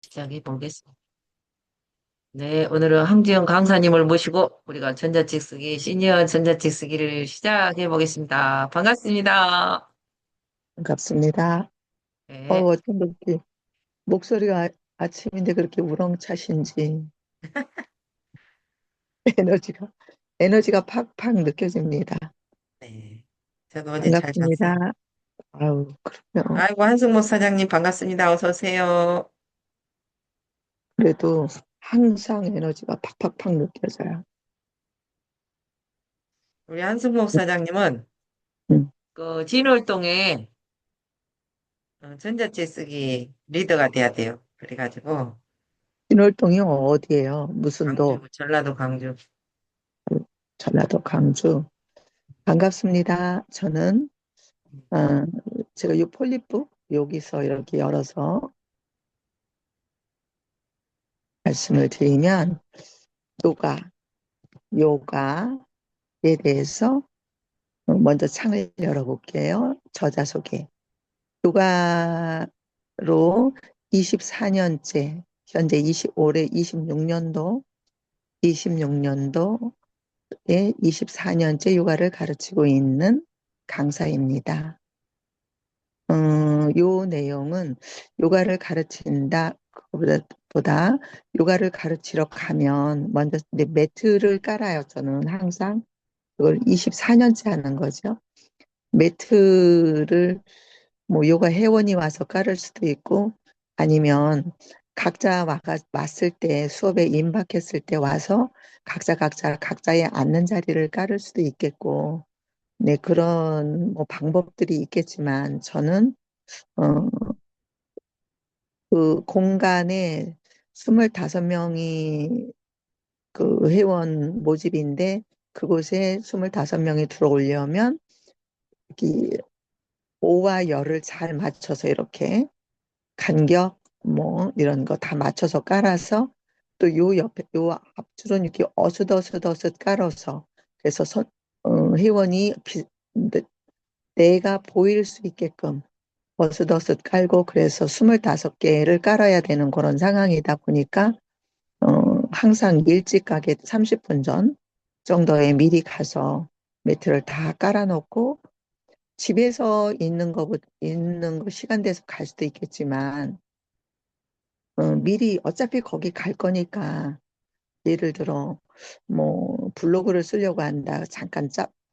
시작해 보겠습니다. 네, 오늘은 황지영 강사님을 모시고 우리가 전자책 쓰기, 시니어 전자책 쓰기를 시작해 보겠습니다. 반갑습니다. 반갑습니다. 네, 어쩜 그렇게 목소리가 아침인데 그렇게 우렁차신지 에너지가 에너지가 팍팍 느껴집니다. 네. 저도 어제 잘 잤어요. 반갑습니다. 아우, 그러면 아이고, 한승모 사장님 반갑습니다. 어서 오세요. 그래도 항상 에너지가 팍팍팍 느껴져요. 우리 한승모 사장님은 음. 그 진월동에 전자책 쓰기 리더가 돼야 돼요. 그래가지고 신월동이 어디예요? 무슨 도? 광주, 전라도 광주. 전라도 강주. 반갑습니다. 저는 어, 제가 이 폴리북 여기서 이렇게 열어서 말씀을 드리면 요가, 요가에 대해서 먼저 창을 열어볼게요. 저자 소개. 요가로 24년째, 현재 25래 26년도에 24년째 요가를 가르치고 있는 강사입니다. 요 내용은 요가를 가르친다, 그보다 요가를 가르치러 가면 먼저 이제 매트를 깔아요. 저는 항상 그걸 24년째 하는 거죠. 매트를 뭐 요가 회원이 와서 깔을 수도 있고 아니면 각자 왔을 때 수업에 임박했을 때 와서 각자 각자의 앉는 자리를 깔을 수도 있겠고 네 그런 뭐 방법들이 있겠지만 저는 어, 그 공간에 25명이 그 회원 모집인데 그곳에 25명이 들어오려면 이 오와 열을 잘 맞춰서 이렇게 간격 뭐 이런 거 다 맞춰서 깔아서 또 요 옆에 요 앞줄은 이렇게 어슷어슷 깔아서 그래서 회원이 내가 보일 수 있게끔 어슷어슷 깔고 그래서 25개를 깔아야 되는 그런 상황이다 보니까 항상 일찍 가게 30분 전 정도에 미리 가서 매트를 다 깔아놓고 집에서 있는 거 시간 돼서 갈 수도 있겠지만 미리 어차피 거기 갈 거니까 예를 들어 뭐 블로그를 쓰려고 한다. 잠깐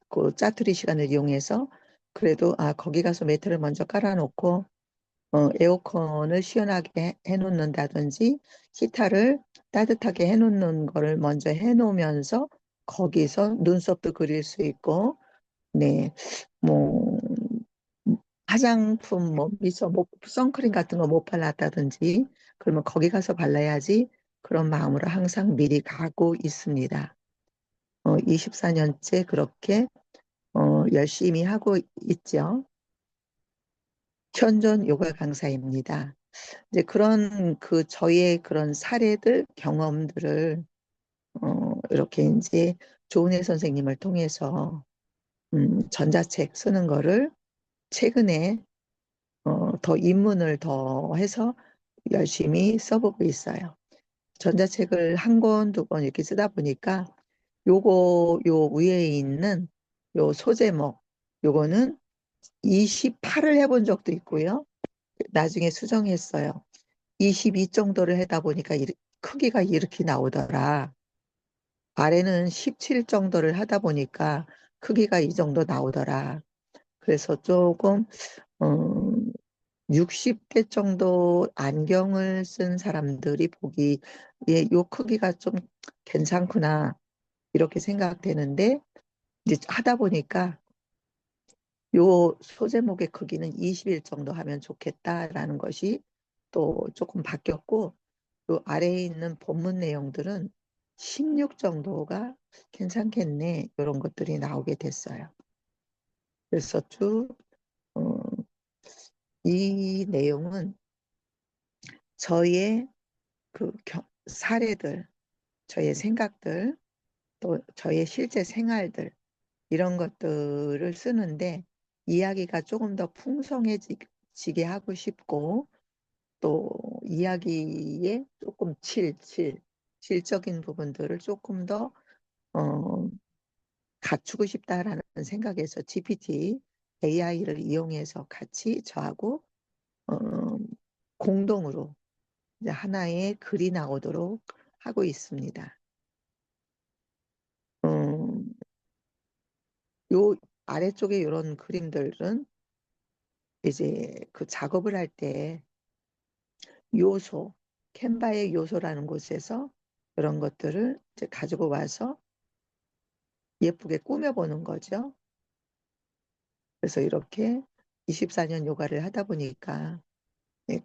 그 짜투리 시간을 이용해서 그래도 거기 가서 매트를 먼저 깔아놓고 에어컨을 시원하게 해놓는다든지 히타를 따뜻하게 해놓는 거를 먼저 해놓으면서 거기서 눈썹도 그릴 수 있고 네, 뭐 화장품 뭐 미서 뭐 선크림 같은 거 못 발랐다든지 그러면 거기 가서 발라야지 그런 마음으로 항상 미리 가고 있습니다. 24년째 그렇게 열심히 하고 있죠. 현존 요가 강사입니다. 이제 그런 저의 그런 사례들 경험들을 이렇게 이제 조은혜 선생님을 통해서 전자책 쓰는 거를 최근에 더 입문을 더 해서 열심히 써보고 있어요. 전자책을 한 권, 두 권 이렇게 쓰다 보니까 요 위에 있는 요 소제목, 요거는 28을 해본 적도 있고요. 나중에 수정했어요. 22 정도를 하다 보니까 크기가 이렇게 나오더라. 아래는 17 정도를 하다 보니까 크기가 이 정도 나오더라. 그래서 조금, 음, 60대 정도 안경을 쓴 사람들이 보기에 요 크기가 좀 괜찮구나 이렇게 생각되는데 이제 하다 보니까 요 소제목의 크기는 20일 정도 하면 좋겠다라는 것이 또 조금 바뀌었고 요 아래에 있는 본문 내용들은 16 정도가 괜찮겠네 이런 것들이 나오게 됐어요. 그래서 쭉 이 내용은 저의 사례들 저의 생각들, 또 저의 실제 생활들, 이런 것들을 쓰는데 이야기가 조금 더 풍성해지게 하고 싶고, 또 이야기에 조금 질적인 부분들을 조금 더 어, 갖추고 싶다라는 생각에서 GPT AI를 이용해서 같이 저하고 어, 공동으로 이제 하나의 글이 나오도록 하고 있습니다. 음, 요 아래쪽에 이런 그림들은 이제 그 작업을 할 때 요소, 캔바의 요소라는 곳에서 이런 것들을 이제 가지고 와서 예쁘게 꾸며보는 거죠. 그래서 이렇게 24년 요가를 하다 보니까 네,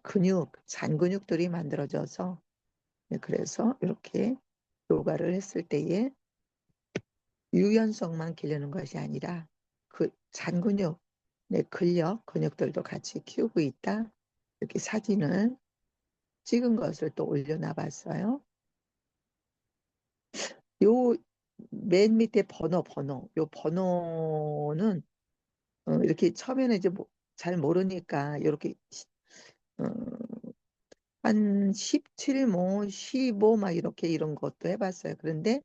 잔 근육들이 만들어져서 네, 그래서 이렇게 요가를 했을 때에 유연성만 기르는 것이 아니라 그 잔 근육, 네, 근육들도 같이 키우고 있다. 이렇게 사진을 찍은 것을 또 올려놔 봤어요. 요 맨 밑에 요 번호는 이렇게 처음에는 이제 잘 모르니까 이렇게 어, 한 17, 뭐 15, 막 이렇게 이런 것도 해봤어요. 그런데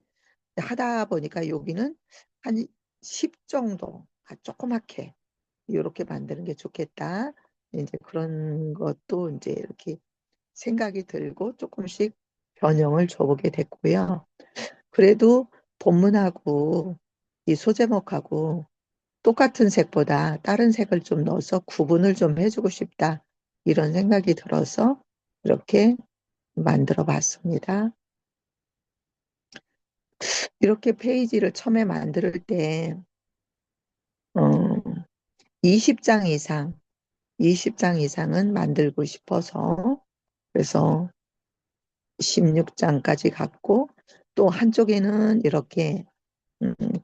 하다 보니까 여기는 한 10 정도, 조그맣게 이렇게 만드는 게 좋겠다. 이제 그런 것도 이제 이렇게 생각이 들고 조금씩 변형을 줘보게 됐고요. 그래도 본문하고 이 소제목하고 똑같은 색보다 다른 색을 좀 넣어서 구분을 좀 해주고 싶다. 이런 생각이 들어서 이렇게 만들어 봤습니다. 이렇게 페이지를 처음에 만들 때, 어, 20장 이상, 20장 이상은 만들고 싶어서, 그래서 16장까지 갔고, 또 한쪽에는 이렇게,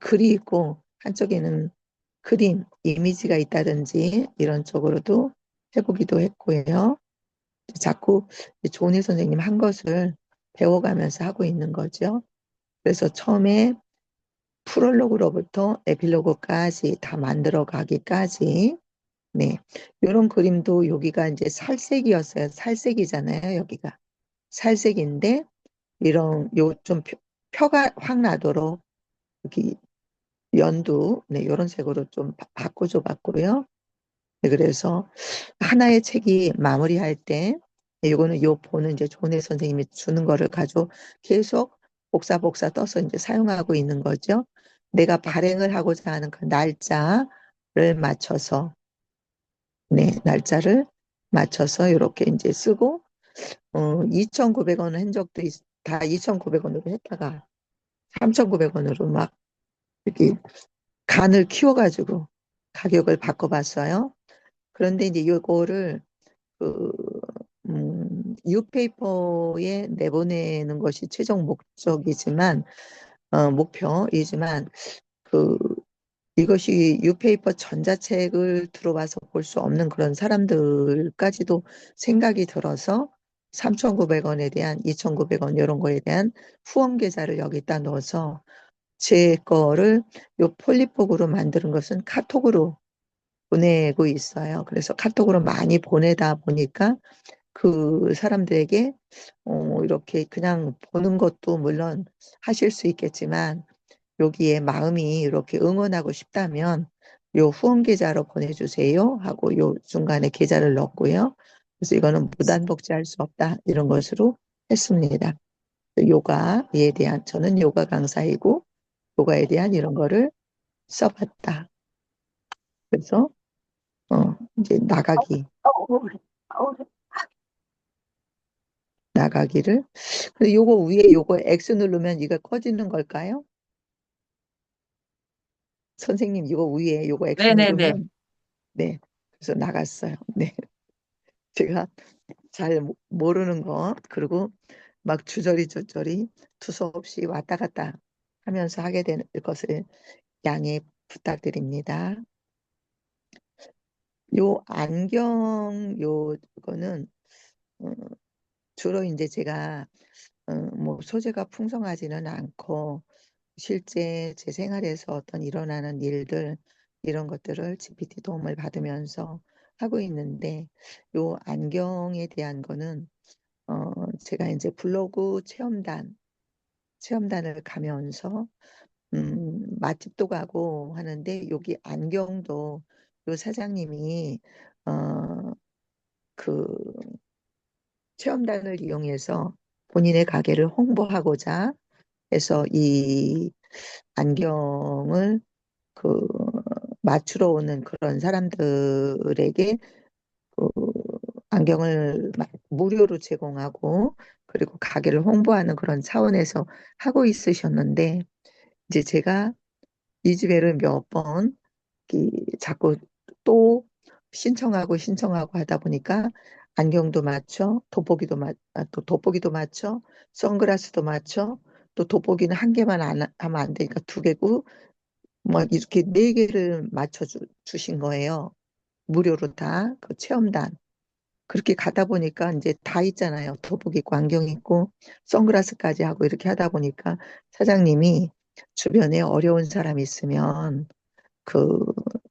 글이 있고, 한쪽에는 그림, 이미지가 있다든지, 이런 쪽으로도 해보기도 했고요. 자꾸 조은희 선생님 한 것을 배워가면서 하고 있는 거죠. 그래서 처음에 프롤로그로부터 에필로그까지 다 만들어 가기까지 네. 이런 그림도 여기가 이제 살색이었어요. 살색이잖아요, 여기가. 살색인데 이런 요 좀 표가 확 나도록 여기 연두 네, 이런 색으로 좀 바꿔줘 봤고요. 네, 그래서 하나의 책이 마무리할 때 이거는 요 보는 이제 조은혜 선생님이 주는 거를 가지고 계속 복사 떠서 이제 사용하고 있는 거죠. 내가 발행을 하고자 하는 그 날짜를 맞춰서 네, 날짜를 맞춰서 이렇게 이제 쓰고 2,900원 한 적도 다 2,900원으로 했다가 3,900원으로 막 이렇게 간을 키워가지고 가격을 바꿔봤어요. 그런데 이제 이거를 그 뉴페이퍼에 내보내는 것이 최종 목적이지만 목표이지만 그 이것이 뉴페이퍼 전자책을 들어와서 볼 수 없는 그런 사람들까지도 생각이 들어서 3,900원에 대한 2,900원 이런 거에 대한 후원 계좌를 여기다 넣어서 제 거를 요 폴리폭으로 만드는 것은 카톡으로 보내고 있어요. 그래서 카톡으로 많이 보내다 보니까 그 사람들에게 이렇게 그냥 보는 것도 물론 하실 수 있겠지만 여기에 마음이 이렇게 응원하고 싶다면 요 후원 계좌로 보내주세요 하고 요 중간에 계좌를 넣었고요. 그래서 이거는 무단 복제할 수 없다 이런 것으로 했습니다. 요가에 대한 저는 요가 강사이고 요가에 대한 이런 거를 써봤다. 그래서 이제 나가기를 근데 요거 위에 요거 X 누르면 이거 꺼지는 걸까요? 선생님 이거 위에 요거 X 네네네. 누르면 네 그래서 나갔어요. 네 제가 잘 모르는 거 그리고 막 주저리 두서없이 왔다 갔다 하면서 하게 될 것을 양해 부탁드립니다. 요 안경 요거는 어, 주로 이제 제가 뭐 소재가 풍성하지는 않고 실제 제 생활에서 어떤 일어나는 일들 이런 것들을 GPT 도움을 받으면서 하고 있는데 요 안경에 대한 거는 제가 이제 블로그 체험단을 가면서 맛집도 가고 하는데 여기 안경도 요 사장님이 어, 그 체험단을 이용해서 본인의 가게를 홍보하고자 해서 이 안경을 그 맞추러 오는 그런 사람들에게 그 안경을 무료로 제공하고 그리고 가게를 홍보하는 그런 차원에서 하고 있으셨는데 이제 제가 이 집에를 몇 번 자꾸 또 신청하고 하다 보니까 안경도 맞춰, 또 돋보기도 맞춰, 선글라스도 맞춰, 또 돋보기는 한 개만 하면 안 되니까 두 개고, 뭐 이렇게 네 개를 맞춰 주신 거예요. 무료로 다, 그 체험단. 그렇게 가다 보니까 이제 다 있잖아요. 돋보기 있고, 안경 있고, 선글라스까지 하고 이렇게 하다 보니까 사장님이 주변에 어려운 사람 있으면 그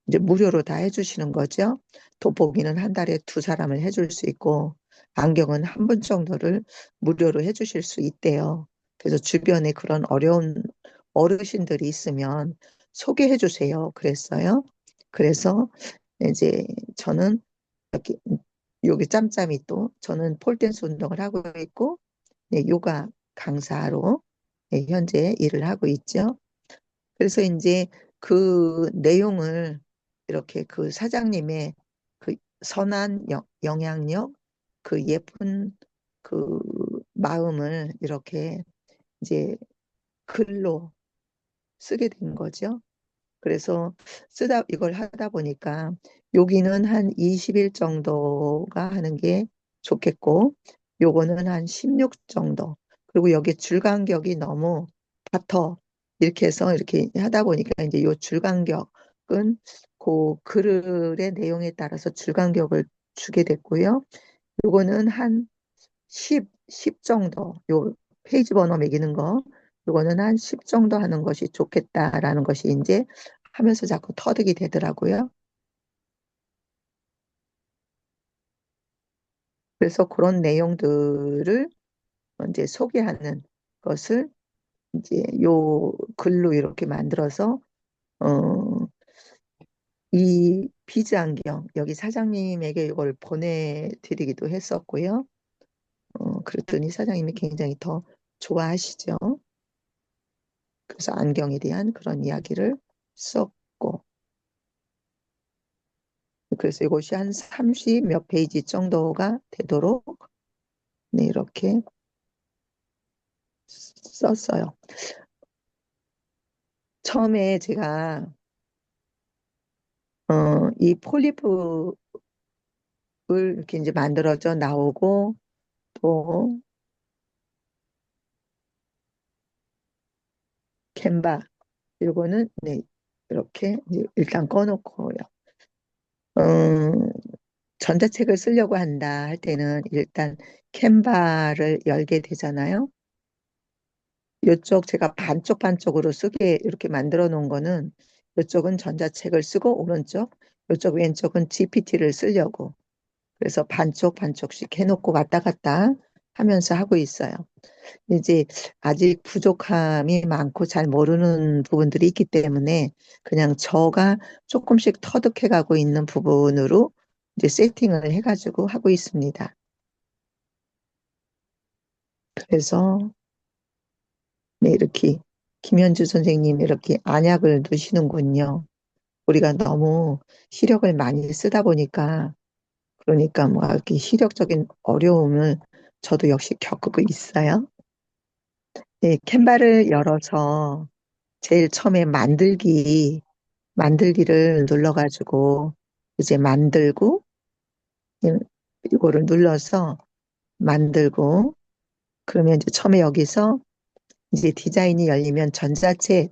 이제 무료로 다 해주시는 거죠. 돋보기는 한 달에 두 사람을 해줄 수 있고 안경은 한 분 정도를 무료로 해주실 수 있대요. 그래서 주변에 그런 어려운 어르신들이 있으면 소개해 주세요. 그랬어요. 그래서 이제 저는 여기 여기 짬짬이 또 저는 폴댄스 운동을 하고 있고 네, 요가 강사로 네, 현재 일을 하고 있죠. 그래서 이제 그 내용을 이렇게 그 사장님의 그 선한 영향력, 그 예쁜 그 마음을 이렇게 이제 글로 쓰게 된 거죠. 그래서 이걸 하다 보니까 여기는 한 20일 정도가 하는 게 좋겠고 요거는 한 16 정도. 그리고 여기 줄 간격이 너무 같아. 이렇게 해서 이렇게 하다 보니까 이제 요 줄 간격은 그 글의 내용에 따라서 줄 간격을 주게 됐고요. 요거는 한 10 정도. 요 페이지 번호 매기는 거. 요거는 한 10 정도 하는 것이 좋겠다라는 것이 이제 하면서 자꾸 터득이 되더라고요. 그래서 그런 내용들을 이제 소개하는 것을 이제 요 글로 이렇게 만들어서 어, 이 비즈 안경 여기 사장님에게 이걸 보내드리기도 했었고요. 그랬더니 사장님이 굉장히 더 좋아하시죠. 그래서 안경에 대한 그런 이야기를 썼고 그래서 이것이 한 30 몇 페이지 정도가 되도록 네, 이렇게 썼어요. 처음에 제가 이 폴리프를 이렇게 이제 만들어져 나오고 또 캔바 이거는 네 이렇게 이제 일단 꺼놓고요. 음, 전자책을 쓰려고 한다 할 때는 일단 캔바를 열게 되잖아요. 이쪽 제가 반쪽으로 쓰게 이렇게 만들어 놓은 거는 이쪽은 전자책을 쓰고 오른쪽, 이쪽 왼쪽은 GPT를 쓰려고. 그래서 반쪽씩 해놓고 왔다 갔다 하면서 하고 있어요. 이제 아직 부족함이 많고 잘 모르는 부분들이 있기 때문에 그냥 저가 조금씩 터득해 가고 있는 부분으로 이제 세팅을 해가지고 하고 있습니다. 그래서 네, 이렇게 김현주 선생님 이렇게 안약을 두시는군요. 우리가 너무 시력을 많이 쓰다 보니까 그러니까 뭐 이렇게 시력적인 어려움을 저도 역시 겪고 있어요. 네, 캔바를 열어서 제일 처음에 만들기를 눌러가지고 이제 만들고 이거를 눌러서 만들고 그러면 이제 처음에 여기서 이제 디자인이 열리면 전자책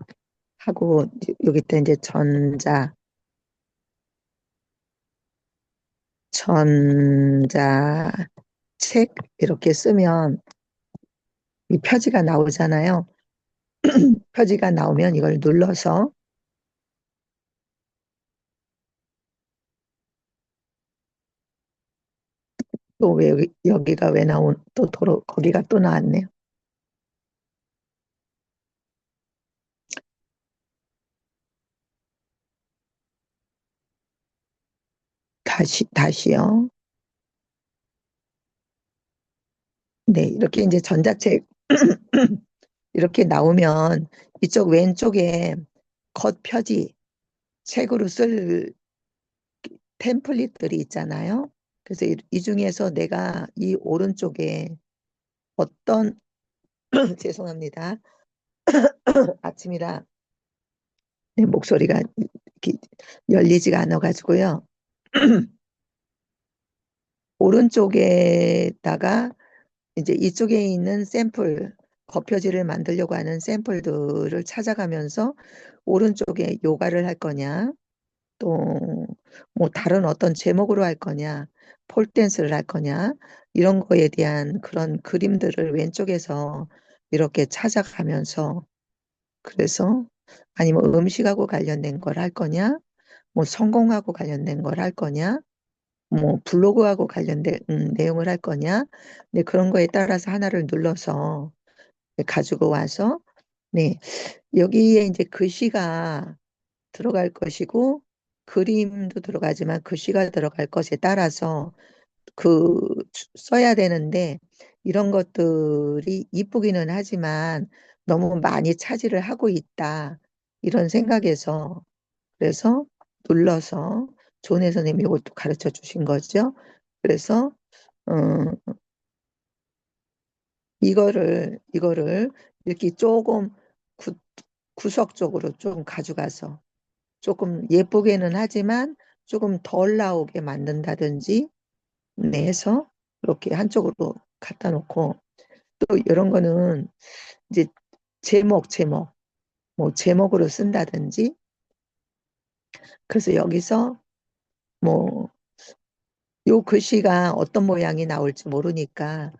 하고 여기 때 이제 전자책 이렇게 쓰면 이 표지가 나오잖아요. 표지가 나오면 이걸 눌러서 또 왜 여기가 왜 또 거기가 또 나왔네요. 다시요. 네, 이렇게 이제 전자책 이렇게 나오면 이쪽 왼쪽에 겉표지 책으로 쓸 템플릿들이 있잖아요. 그래서 이 중에서 내가 이 오른쪽에 어떤 죄송합니다. 아침이라 내 목소리가 이렇게 열리지가 않아가지고요. 오른쪽에다가 이제 이쪽에 있는 샘플, 겉표지를 만들려고 하는 샘플들을 찾아가면서 오른쪽에 요가를 할 거냐, 또 뭐 다른 어떤 제목으로 할 거냐, 폴댄스를 할 거냐, 이런 거에 대한 그런 그림들을 왼쪽에서 이렇게 찾아가면서 그래서 아니면 음식하고 관련된 걸 할 거냐, 뭐 성공하고 관련된 걸 할 거냐, 뭐 블로그하고 관련된 내용을 할 거냐, 네, 그런 거에 따라서 하나를 눌러서 네, 가지고 와서 네, 여기에 이제 글씨가 들어갈 것이고 그림도 들어가지만 글씨가 들어갈 것에 따라서 그 써야 되는데 이런 것들이 이쁘기는 하지만 너무 많이 차지를 하고 있다. 이런 생각에서 그래서 눌러서 존혜 선생님이 이것도 가르쳐 주신 거죠. 그래서 어, 이거를 이렇게 조금 구, 구석적으로 좀 가져가서 조금 예쁘게는 하지만 조금 덜 나오게 만든다든지 네, 해서 이렇게 한쪽으로 갖다 놓고 또 이런 거는 이제 제목 뭐 제목으로 쓴다든지 그래서 여기서 뭐 요 글씨가 어떤 모양이 나올지 모르니까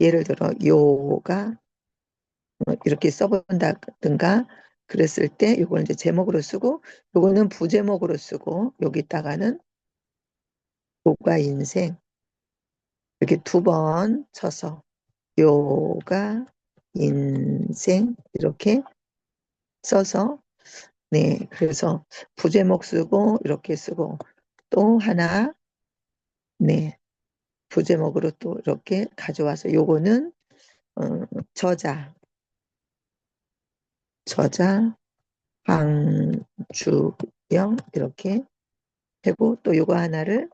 예를 들어 요가 뭐 이렇게 써본다든가 그랬을 때 요걸 이제 제목으로 쓰고 요거는 부제목으로 쓰고 여기다가는 요가 인생 이렇게 두 번 쳐서 요가 인생 이렇게 써서 네 그래서 부제목 쓰고 이렇게 쓰고 또 하나 네 부제목으로 또 이렇게 가져와서 요거는 어, 저자 저자 황주영 이렇게 하고 또 요거 하나를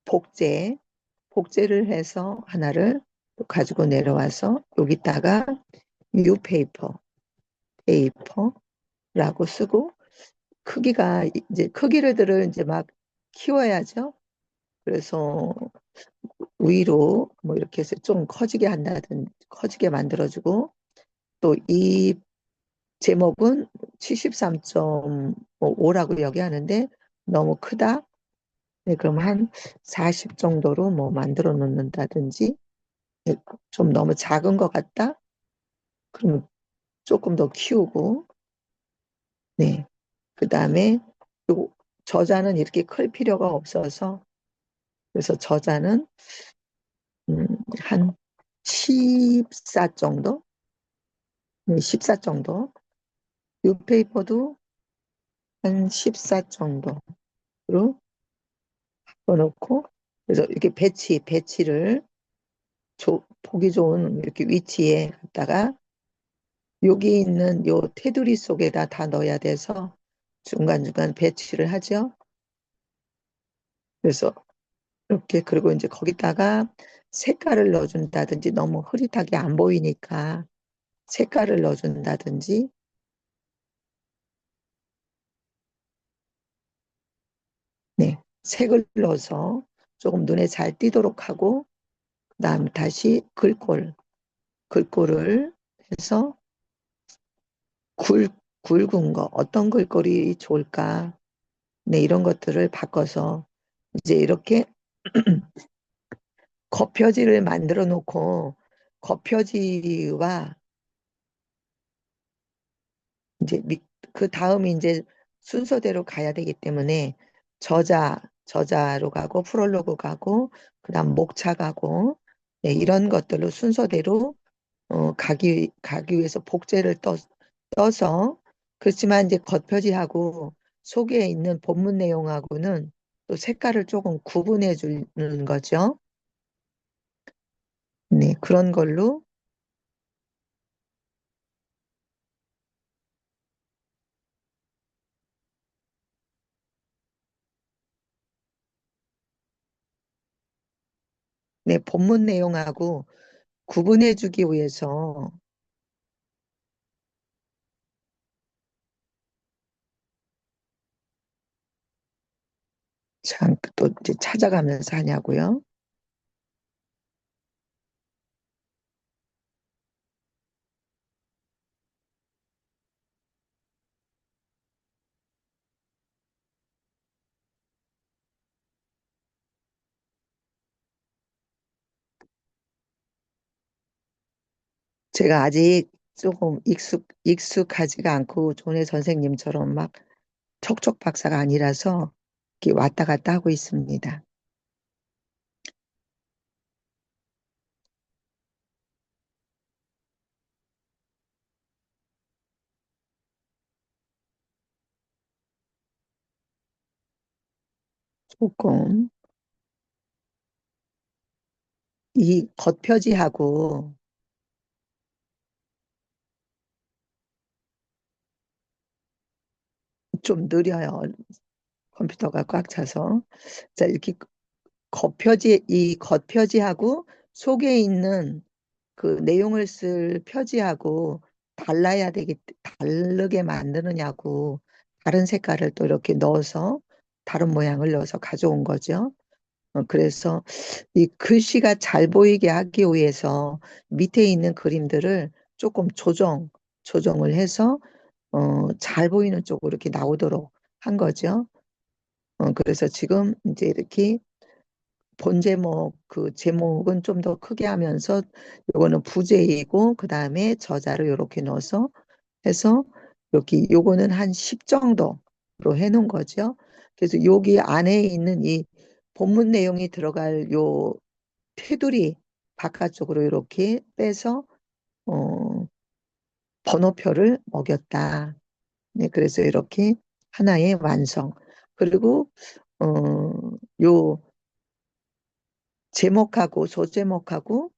복제 복제를 해서 하나를 또 가지고 내려와서 여기다가 뉴페이퍼 페이퍼라고 쓰고 크기가 이제 크기를 이제 막 키워야죠. 그래서 위로 뭐 이렇게 해서 좀 커지게 한다든 커지게 만들어주고 또 이 제목은 73.5라고 여기하는데 너무 크다. 네, 그럼 한 40 정도로 뭐 만들어 놓는다든지 네, 좀 너무 작은 것 같다. 그럼 조금 더 키우고 네. 그다음에 요 저자는 이렇게 클 필요가 없어서 그래서 저자는 한 14 정도? 네, 14 정도. 뉴페이퍼도 한 14 정도로 넣어놓고 그래서 이렇게 배치를 보기 좋은 이렇게 위치에 갖다가 여기 있는 요 테두리 속에다 다 넣어야 돼서 중간중간 배치를 하죠. 그래서 이렇게 그리고 이제 거기다가 색깔을 넣어준다든지 너무 흐릿하게 안 보이니까 색깔을 넣어준다든지 네, 색을 넣어서 조금 눈에 잘 띄도록 하고 그다음 다시 글꼴을 해서 굵, 굵은 거 어떤 글꼴이 좋을까 네, 이런 것들을 바꿔서 이제 이렇게 겉표지를 만들어 놓고 겉표지와 이제 그 다음이 이제 순서대로 가야 되기 때문에 저자로 가고 프롤로그 가고 그다음 목차 가고 네, 이런 것들로 순서대로 가기 위해서 복제를 떠서 그렇지만 이제 겉표지하고 속에 있는 본문 내용하고는 또 색깔을 조금 구분해 주는 거죠. 네, 그런 걸로 네, 본문 내용하고 구분해 주기 위해서 참 또 이제 찾아가면서 하냐고요. 제가 아직 조금 익숙하지가 않고 조네 선생님처럼 막 척척 박사가 아니라서 이렇게 왔다 갔다 하고 있습니다. 조금 이 겉표지하고 좀 느려요. 컴퓨터가 꽉 차서. 자, 이렇게 이 겉표지하고 속에 있는 그 내용을 쓸 표지하고 다르게 만드느냐고 다른 색깔을 또 이렇게 넣어서 다른 모양을 넣어서 가져온 거죠. 그래서 이 글씨가 잘 보이게 하기 위해서 밑에 있는 그림들을 조금 조정을 해서 잘 보이는 쪽으로 이렇게 나오도록 한 거죠. 그래서 지금 이제 이렇게 본 제목, 그 제목은 좀 더 크게 하면서 요거는 부제이고 그 다음에 저자를 이렇게 넣어서 해서 여기 요거는 한 10 정도로 해놓은 거죠. 그래서 여기 안에 있는 이 본문 내용이 들어갈 요 테두리 바깥쪽으로 이렇게 빼서 어, 번호표를 먹였다. 네, 그래서 이렇게 하나의 완성. 그리고 어, 요 제목하고 소제목하고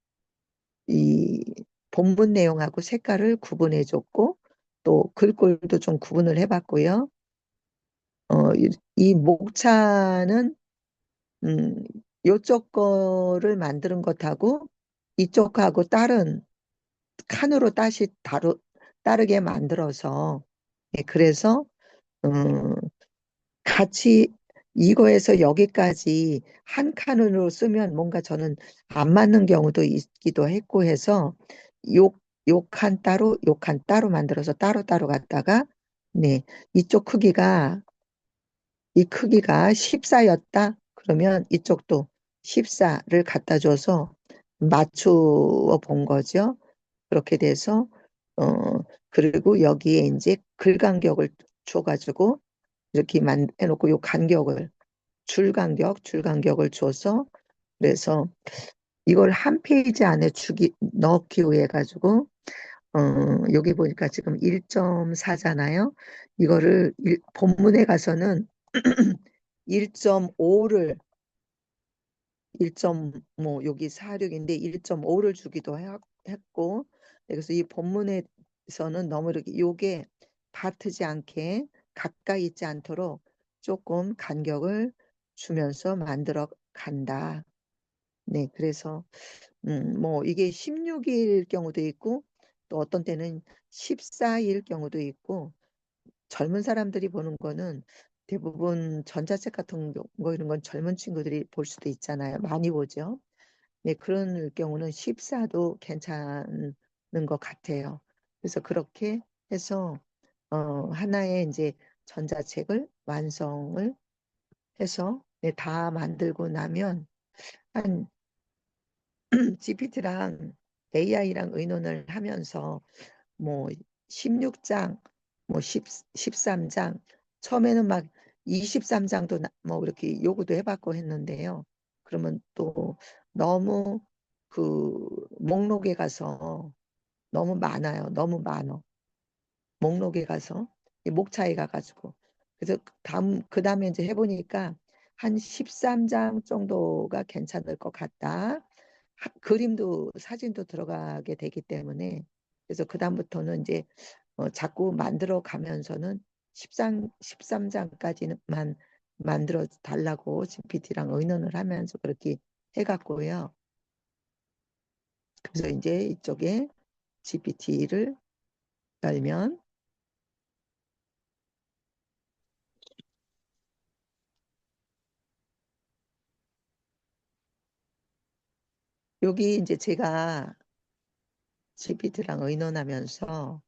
이 본문 내용하고 색깔을 구분해 줬고 또 글꼴도 좀 구분을 해봤고요. 이 목차는 음, 요쪽 거를 만드는 것하고 이쪽하고 다른 칸으로 다르게 만들어서 예, 그래서 음, 같이 이거에서 여기까지 한 칸으로 쓰면 뭔가 저는 안 맞는 경우도 있기도 했고 해서 요, 요 칸 따로 요 칸 따로 만들어서 따로따로 갖다가 네, 이쪽 크기가 이 크기가 14였다 그러면 이쪽도 14를 갖다 줘서 맞추어 본 거죠. 그렇게 돼서 어 그리고 여기에 이제 글 간격을 줘가지고 이렇게 해놓고 요 간격을 줄 간격을 줘서 그래서 이걸 한 페이지 안에 넣기 위해 가지고 어, 여기 보니까 지금 1.4잖아요. 이거를 본문에 가서는 1.5를 1.뭐 여기 46인데 1.5를 주기도 했고 그래서 이 본문에서는 너무 이렇게 요게 다트지 않게 가까이 있지 않도록 조금 간격을 주면서 만들어 간다. 네, 그래서 뭐 이게 16일 경우도 있고 또 어떤 때는 14일 경우도 있고 젊은 사람들이 보는 거는 대부분 전자책 같은 거 이런 건 젊은 친구들이 볼 수도 있잖아요. 많이 보죠. 네, 그런 경우는 14도 괜찮은 것 같아요. 그래서 그렇게 해서 하나의 이제 전자책을 완성을 해서 네, 다 만들고 나면 한 GPT랑 AI랑 의논을 하면서 뭐 16장 뭐 13장, 처음에는 막 23장도 뭐 이렇게 요구도 해봤고 했는데요. 그러면 또 너무 그 목록에 가서 너무 많아요. 너무 많어. 목록에 가서 목 차이가 가지고. 그래서 그 다음에 이제 해보니까 한 13장 정도가 괜찮을 것 같다. 그림도 사진도 들어가게 되기 때문에 그래서 그 다음부터는 이제 자꾸 만들어 가면서는 13장까지만 만들어 달라고 GPT랑 의논을 하면서 그렇게 해갔고요. 그래서 이제 이쪽에 GPT를 열면 여기 이제 제가 GPT랑 의논하면서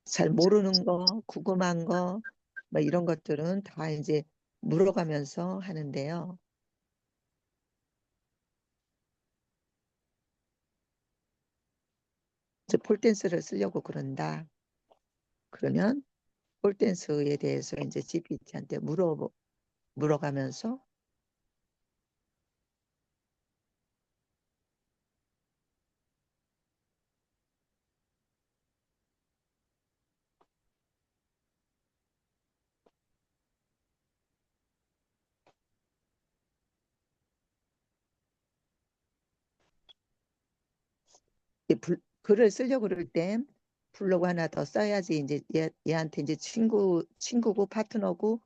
잘 모르는 거, 궁금한 거, 뭐 이런 것들은 다 이제 물어가면서 하는데요. 이제 폴댄스를 쓰려고 그런다. 그러면 폴댄스에 대해서 이제 GPT한테 물어가면서 글을 쓰려고 그럴 때 블로그 하나 더 써야지 이제 얘한테 이제 친구고 파트너고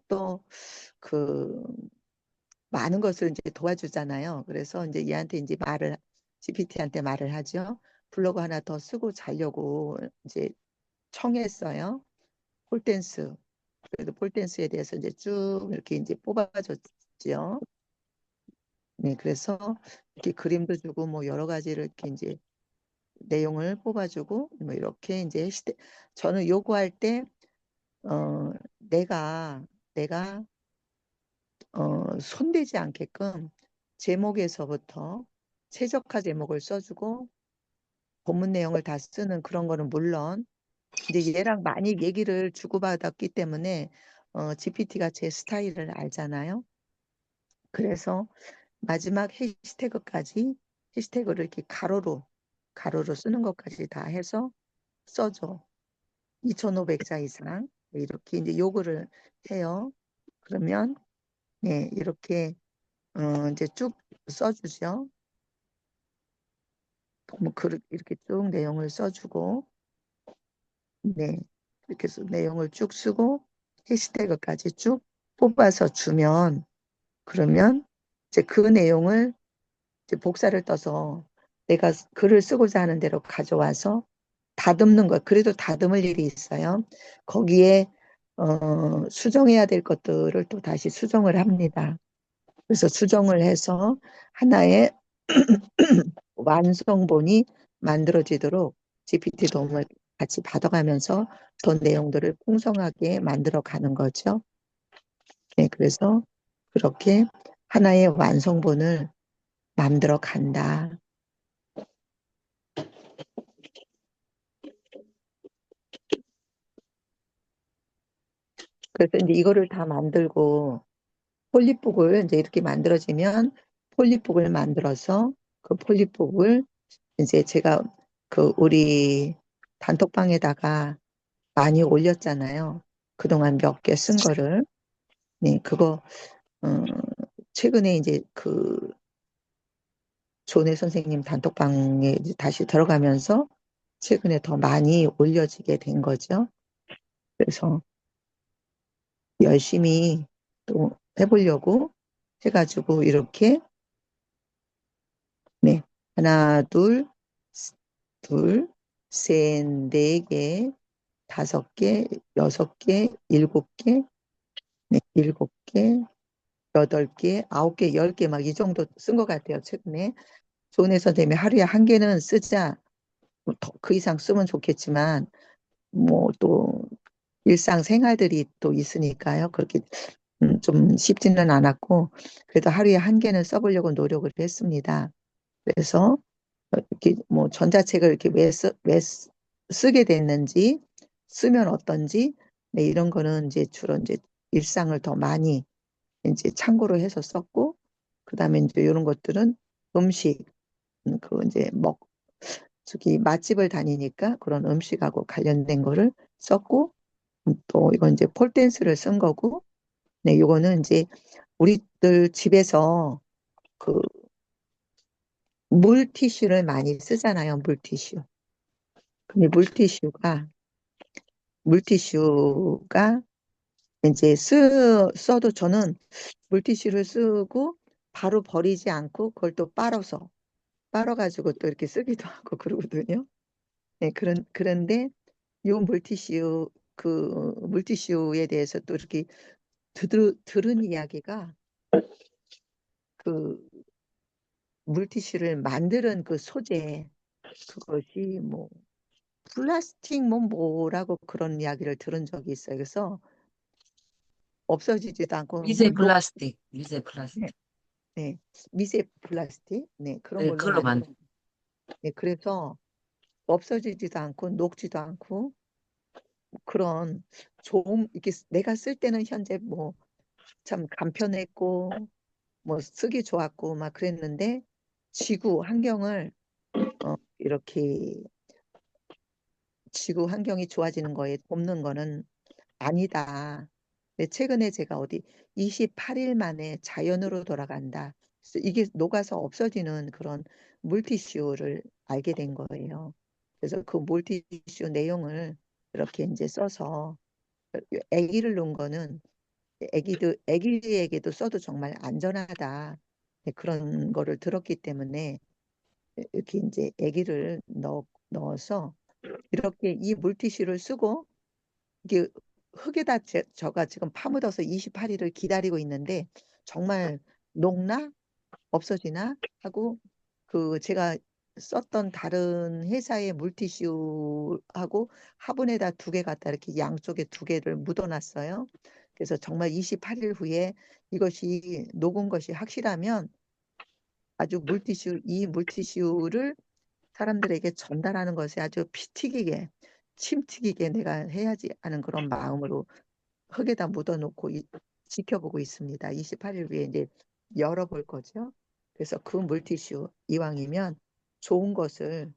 또 그 많은 것을 이제 도와주잖아요. 그래서 이제 얘한테 이제 GPT한테 말을 하죠. 블로그 하나 더 쓰고 자려고 이제 청했어요. 폴댄스. 그래서 폴댄스에 대해서 이제 쭉 이렇게 이제 뽑아줬죠. 네, 그래서 이렇게 그림도 주고 뭐 여러 가지를 이렇게 이제 내용을 뽑아주고 뭐 이렇게 이제 저는 요구할 때 내가 손대지 않게끔 제목에서부터 최적화 제목을 써주고 본문 내용을 다 쓰는 그런 거는 물론 이제 얘랑 많이 얘기를 주고받았기 때문에 GPT가 제 스타일을 알잖아요. 그래서 마지막 해시태그를 이렇게 가로로 쓰는 것까지 다 해서 써줘. 2,500자 이상 이렇게 이제 요구를 해요. 그러면 네 이렇게 이제 쭉 써주죠. 뭐 이렇게 쭉 내용을 써주고 네 이렇게 해서 내용을 쭉 쓰고 해시태그까지 쭉 뽑아서 주면 그러면 이제 그 내용을 이제 복사를 떠서 내가 글을 쓰고자 하는 대로 가져와서 다듬는 거. 그래도 다듬을 일이 있어요. 거기에 수정해야 될 것들을 또 다시 수정을 합니다. 그래서 수정을 해서 하나의 완성본이 만들어지도록 GPT 도움을 같이 받아가면서 더 내용들을 풍성하게 만들어 가는 거죠. 네, 그래서 그렇게 하나의 완성본을 만들어 간다. 그래서 이제 이거를 다 만들고 폴립북을 이제 이렇게 만들어지면 폴립북을 만들어서 그 폴립북을 이제 제가 그 우리 단톡방에다가 많이 올렸잖아요. 그동안 몇 개 쓴 거를. 네, 그거 어, 최근에 이제 그 조네 선생님 단톡방에 이제 다시 들어가면서 최근에 더 많이 올려지게 된 거죠. 그래서 열심히 또 해보려고 해가지고 이렇게 네 하나 둘 셋 네 개 다섯 개 여섯 개 일곱 개 네, 일곱 개 여덟 개 아홉 개 열 개 막 이 정도 쓴 것 같아요 최근에 조은혜 선생님이 하루에 한 개는 쓰자 그 이상 쓰면 좋겠지만 뭐 또 일상생활들이 또 있으니까요 그렇게 좀 쉽지는 않았고 그래도 하루에 한 개는 써보려고 노력을 했습니다. 그래서 이렇게 뭐 전자책을 이렇게 쓰게 됐는지, 쓰면 어떤지, 네, 이런 거는 이제 주로 이제 일상을 더 많이 이제 참고로 해서 썼고, 그다음에 이제 이런 것들은 음식, 그 이제 저기 맛집을 다니니까 그런 음식하고 관련된 거를 썼고, 또 이건 이제 폴댄스를 쓴 거고, 네, 요거는 이제 우리들 집에서 그 물티슈를 많이 쓰잖아요, 물티슈. 근데 물티슈가 이제 써도 저는 물티슈를 쓰고 바로 버리지 않고 그걸 또 빨아가지고 또 이렇게 쓰기도 하고 그러거든요. 네, 그런데 이 물티슈에 대해서 또 이렇게 들은 이야기가 그 물티슈를 만드는 그 소재, 그것이 뭐 플라스틱 뭐라고 그런 이야기를 들은 적이 있어요. 그래서 없어지지도 않고 미세 플라스틱, 미세 플라스틱. 네, 미세 플라스틱, 네, 그런 네, 걸로 그걸로 만. 네, 그래서 없어지지도 않고 녹지도 않고 그런 좋은 이게 내가 쓸 때는 현재 뭐 참 간편했고 뭐 쓰기 좋았고 막 그랬는데 지구 환경을 이렇게 지구 환경이 좋아지는 거에 돕는 거는 아니다. 근데 최근에 제가 어디 28일 만에 자연으로 돌아간다. 그래서 이게 녹아서 없어지는 그런 물티슈를 알게 된 거예요. 그래서 그 물티슈 내용을 이렇게 이제 써서 아기를 놓은 거는 아기에게도 써도 정말 안전하다. 네, 그런 거를 들었기 때문에 이렇게 이제 아기를 넣어서 이렇게 이 물티슈를 쓰고 이게 흙에다 저가 지금 파묻어서 28일을 기다리고 있는데 정말 녹나 없어지나 하고 그 제가 썼던 다른 회사의 물티슈하고 화분에다 두 개 갖다 이렇게 양쪽에 두 개를 묻어놨어요. 그래서 정말 28일 후에 이것이 녹은 것이 확실하면 아주 이 물티슈를 사람들에게 전달하는 것에 아주 피 튀기게 침 튀기게 내가 해야지 하는 그런 마음으로 흙에다 묻어놓고 지켜보고 있습니다. 28일 후에 이제 열어볼 거죠. 그래서 그 물티슈 이왕이면 좋은 것을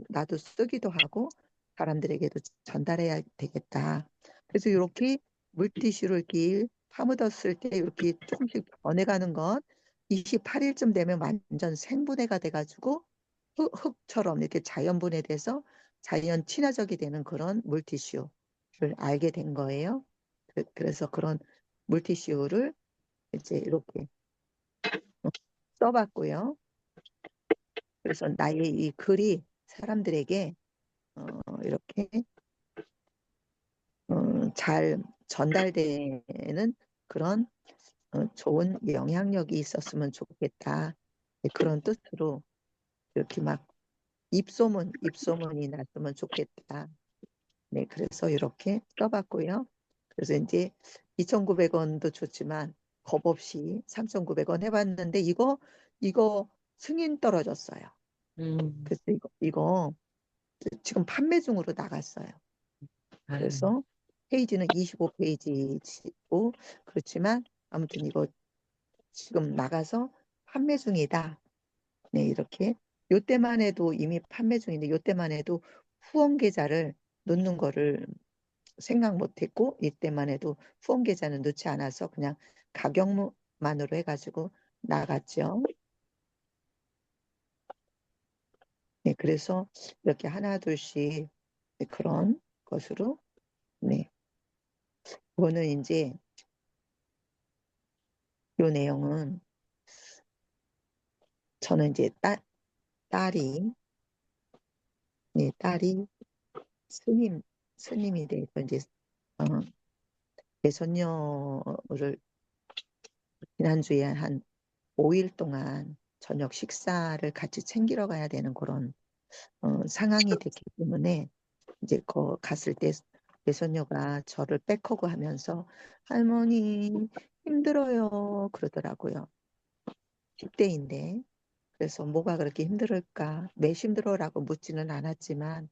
나도 쓰기도 하고 사람들에게도 전달해야 되겠다. 그래서 이렇게 물티슈를 이렇게 파묻었을 때 이렇게 조금씩 변해가는 건 28일쯤 되면 완전 생분해가 돼가지고 흙처럼 이렇게 자연분해돼서 자연 친화적이 되는 그런 물티슈를 알게 된 거예요. 그래서 그런 물티슈를 이제 이렇게 써봤고요. 그래서 나의 이 글이 사람들에게 이렇게 잘 전달되는 그런 좋은 영향력이 있었으면 좋겠다. 네, 그런 뜻으로 이렇게 막 입소문이 났으면 좋겠다. 네, 그래서 이렇게 써봤고요. 그래서 이제 2,900원도 좋지만 겁 없이 3,900원 해봤는데 이거 승인 떨어졌어요. 음, 그래서 이거 지금 판매 중으로 나갔어요. 아유, 그래서 페이지는 25페이지고 그렇지만 아무튼 이거 지금 나가서 판매 중이다. 네, 이렇게 요때만 해도 이미 판매 중인데 요때만 해도 후원 계좌를 넣는 거를 생각 못했고 이때만 해도 후원 계좌는 넣지 않아서 그냥 가격만으로 해가지고 나갔죠. 네, 그래서 이렇게 하나 둘씩 그런 것으로 네, 이거는 이제 요 내용은 저는 이제 딸이 딸이 스님 스님이 돼서 이제 어, 내 손녀를 지난주에 한 5일 동안 저녁 식사를 같이 챙기러 가야 되는 그런 상황이 됐기 때문에 이제 갔을 때 내 손녀가 저를 백허그 하면서 할머니 힘들어요 그러더라고요. 10대인데 그래서 뭐가 그렇게 힘들을까? 매 힘들어라고 묻지는 않았지만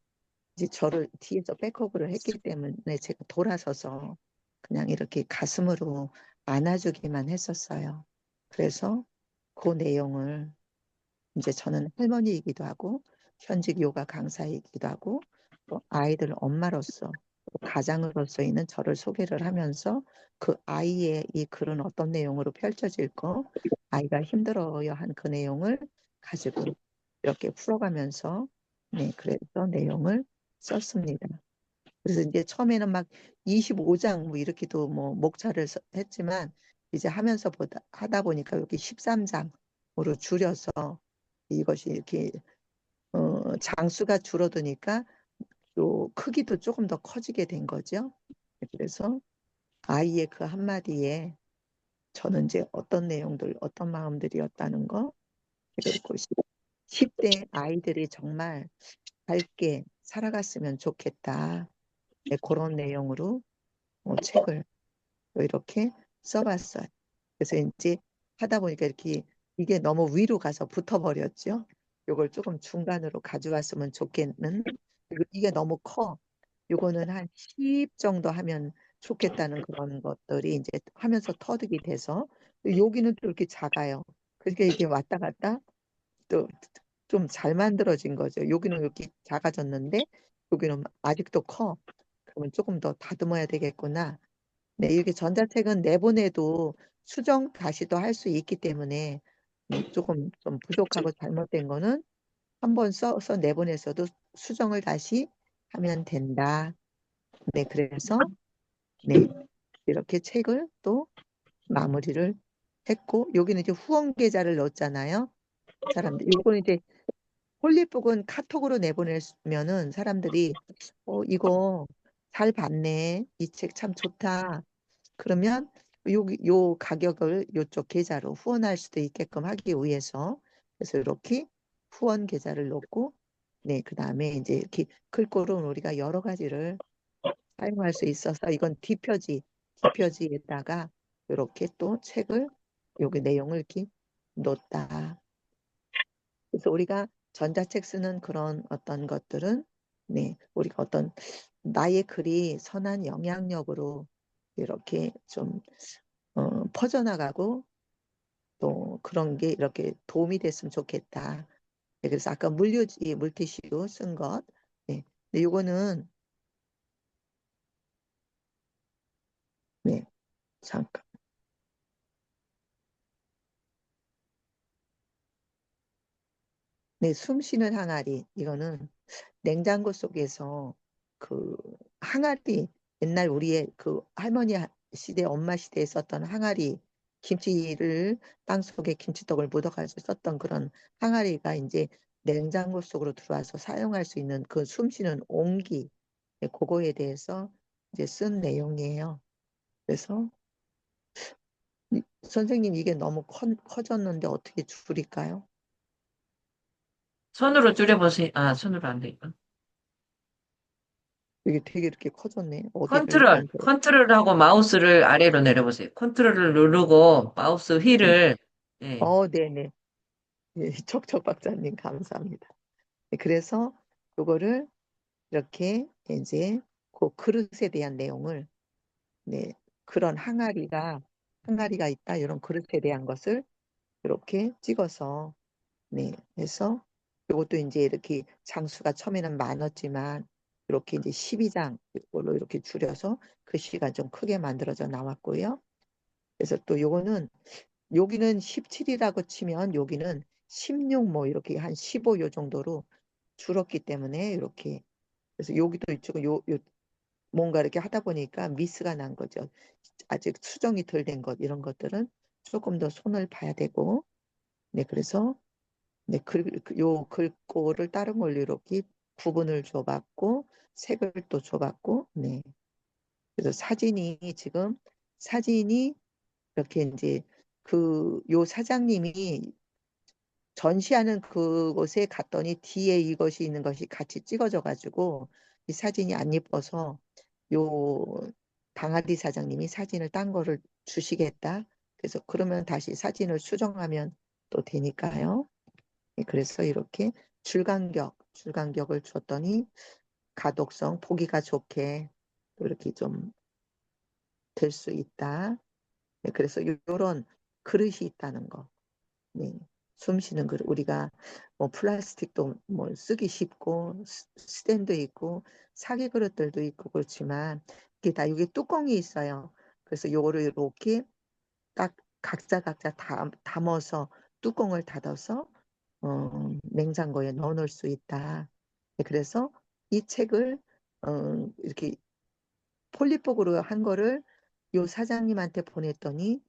이제 저를 뒤에서 백허그를 했기 때문에 제가 돌아서서 그냥 이렇게 가슴으로 안아주기만 했었어요. 그래서 그 내용을 이제 저는 할머니이기도 하고 현직 요가 강사이기도 하고 또 아이들 엄마로서 또 가장으로서 있는 저를 소개를 하면서 그 아이의 이 글은 어떤 내용으로 펼쳐질 거 아이가 힘들어야 한 그 내용을 가지고 이렇게 풀어가면서 네 그래서 내용을 썼습니다. 그래서 이제 처음에는 막 25장 뭐 이렇게도 뭐 목차를 했지만 이제 하면서 보다 하다 보니까 여기 13장으로 줄여서 이것이 이렇게 장수가 줄어드니까 또 크기도 조금 더 커지게 된 거죠. 그래서 아이의 그 한마디에 저는 이제 어떤 내용들, 어떤 마음들이었다는 거, 그리고 10대 아이들이 정말 밝게 살아갔으면 좋겠다. 네, 그런 내용으로 책을 이렇게 써봤어요. 그래서 이제 하다 보니까 이렇게 이게 너무 위로 가서 붙어버렸죠. 요걸 조금 중간으로 가져왔으면 좋겠는. 그리고 이게 너무 커. 요거는 한 10 정도 하면 좋겠다는 그런 것들이 이제 하면서 터득이 돼서 여기는 또 이렇게 작아요. 그러니까 이게 왔다 갔다 또 좀 잘 만들어진 거죠. 여기는 이렇게 작아졌는데 여기는 아직도 커. 그러면 조금 더 다듬어야 되겠구나. 네, 이렇게 전자책은 내보내도 수정 다시도 할 수 있기 때문에 조금 좀 부족하고 잘못된 거는 한번 써서 내보내서도 수정을 다시 하면 된다. 네, 그래서 네, 이렇게 책을 또 마무리를 했고 여기는 이제 후원 계좌를 넣었잖아요. 사람들 요거는 이제 홀리북은 카톡으로 내보내면은 사람들이 이거 잘 봤네. 이 책 참 좋다. 그러면 요 가격을 요쪽 계좌로 후원할 수도 있게끔 하기 위해서 그래서 이렇게 후원 계좌를 넣고 네, 그다음에 이제 이렇게 글꼴은 우리가 여러 가지를 사용할 수 있어서 이건 뒷표지에다가 이렇게 또 책을 여기 내용을 이렇게 놓다. 그래서 우리가 전자책 쓰는 그런 어떤 것들은 네, 우리가 어떤 나의 글이 선한 영향력으로 이렇게 좀 퍼져나가고 또 그런 게 이렇게 도움이 됐으면 좋겠다. 네, 그래서 아까 물류지 물티슈 쓴 것. 네. 근데 요거는 네, 잠깐. 네, 숨 쉬는 항아리. 이거는 냉장고 속에서 그 항아리 옛날 우리의 그 할머니 시대 엄마 시대에 썼던 항아리 김치를 땅 속에 김치떡을 묻어가지고 썼던 그런 항아리가 이제 냉장고 속으로 들어와서 사용할 수 있는 그 숨쉬는 온기 네, 그거에 대해서 이제 쓴 내용이에요. 그래서 선생님 이게 너무 커졌는데 어떻게 줄일까요? 손으로 줄여보세요. 아, 손으로 안 되겠다. 이게 되게 이렇게 커졌네. 어디를 컨트롤, 만들어? 컨트롤하고 마우스를 아래로 내려보세요. 컨트롤을 누르고 마우스 네. 휠을, 예. 네네. 예, 척척 박사님 감사합니다. 네, 그래서 그거를 이렇게 이제 그 그릇에 대한 내용을 네, 그런 항아리가 있다 이런 그릇에 대한 것을 이렇게 찍어서 네, 해서 이것도 이제 이렇게 장수가 처음에는 많았지만 이렇게 이제 12장 이걸로 이렇게 줄여서 글씨가 좀 크게 만들어져 나왔고요. 그래서 또 요거는 여기는 17이라고 치면 여기는 16 뭐 이렇게 한 15 요 정도로 줄었기 때문에 이렇게 그래서 여기도 이쪽은 요 뭔가 이렇게 하다 보니까 미스가 난 거죠. 아직 수정이 덜 된 것 이런 것들은 조금 더 손을 봐야 되고 네 그래서 네 요 글꼴을 다른 걸로 이렇게 구분을 줘봤고 색을 또 줘봤고 네 그래서 사진이 이렇게 이제 그 요 사장님이 전시하는 그곳에 갔더니 뒤에 이것이 있는 것이 같이 찍어져 가지고 이 사진이 안 예뻐서 요 당아리 사장님이 사진을 딴 거를 주시겠다. 그래서 그러면 다시 사진을 수정하면 또 되니까요. 예, 그래서 이렇게 줄간격을 줬더니 가독성, 보기가 좋게 또 이렇게 좀 될 수 있다. 네, 그래서 요런 그릇이 있다는 거. 네. 숨 쉬는 그릇. 우리가 뭐 플라스틱도 뭐 쓰기 쉽고 스탠드 있고 사기 그릇들도 있고 그렇지만 이게 다 여기 뚜껑이 있어요. 그래서 요거를 이렇게 딱 각자 담아서 뚜껑을 닫아서 냉장고에 넣어 놓을 수 있다. 네, 그래서 이 책을 이렇게 폴리복으로 한 거를 요 사장님한테 보냈더니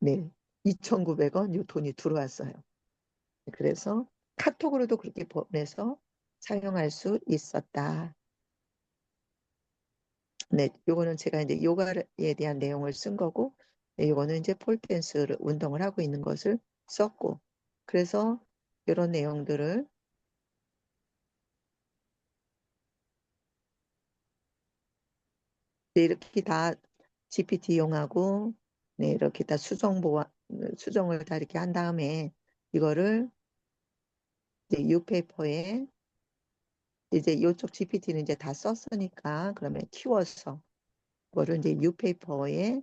네, 2,900원 요 돈이 들어왔어요. 그래서 카톡으로도 그렇게 보내서 사용할 수 있었다. 네, 요거는 제가 이제 요가에 대한 내용을 쓴 거고, 네, 요거는 이제 폴댄스 운동을 하고 있는 것을 썼고, 그래서 이런 내용들을 네, 이렇게 다 GPT 이용하고, 네, 이렇게 다 수정을 다 이렇게 한 다음에 이거를 이제 뉴페이퍼에 이제 요쪽 GPT는 이제 다 썼으니까 그러면 키워서 그거를 이제 뉴페이퍼에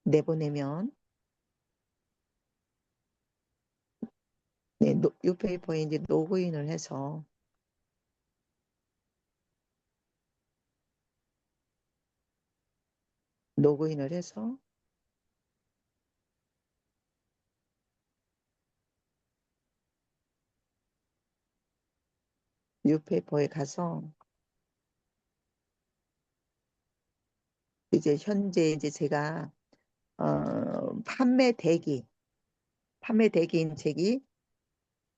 내보내면 네, 뉴페이퍼에 이제 로그인을 해서 로그인을 해서 뉴페이퍼에 가서 이제 현재 이제 제가 판매 대기인 책이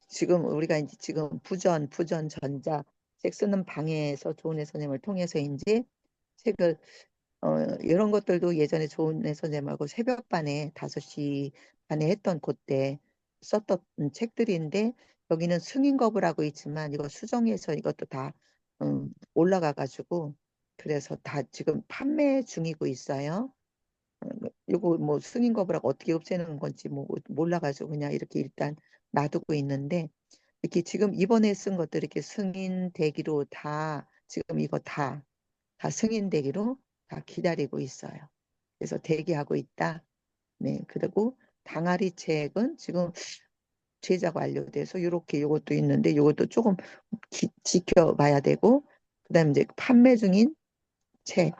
지금 우리가 이제 지금 부전 전자 책 쓰는 방에서 조은혜 선생님을 통해서 이제 책을 이런 것들도 예전에 조은혜 선생님하고 새벽반에 5시 반에 했던 그때 썼던 책들인데 여기는 승인거부라고 있지만 이거 수정해서 이것도 다 올라가 가지고 그래서 다 지금 판매 중이고 있어요. 요거 뭐 승인 거부라고 어떻게 없애는 건지 뭐 몰라가지고 그냥 이렇게 일단 놔두고 있는데 이렇게 지금 이번에 쓴 것들 이렇게 승인 대기로 다 지금 이거 다 승인 대기로 다 기다리고 있어요. 그래서 대기하고 있다. 네, 그리고 당아리 책은 지금 제작 완료돼서 이렇게 요것도 있는데 요것도 조금 지켜봐야 되고 그다음에 이제 판매 중인 책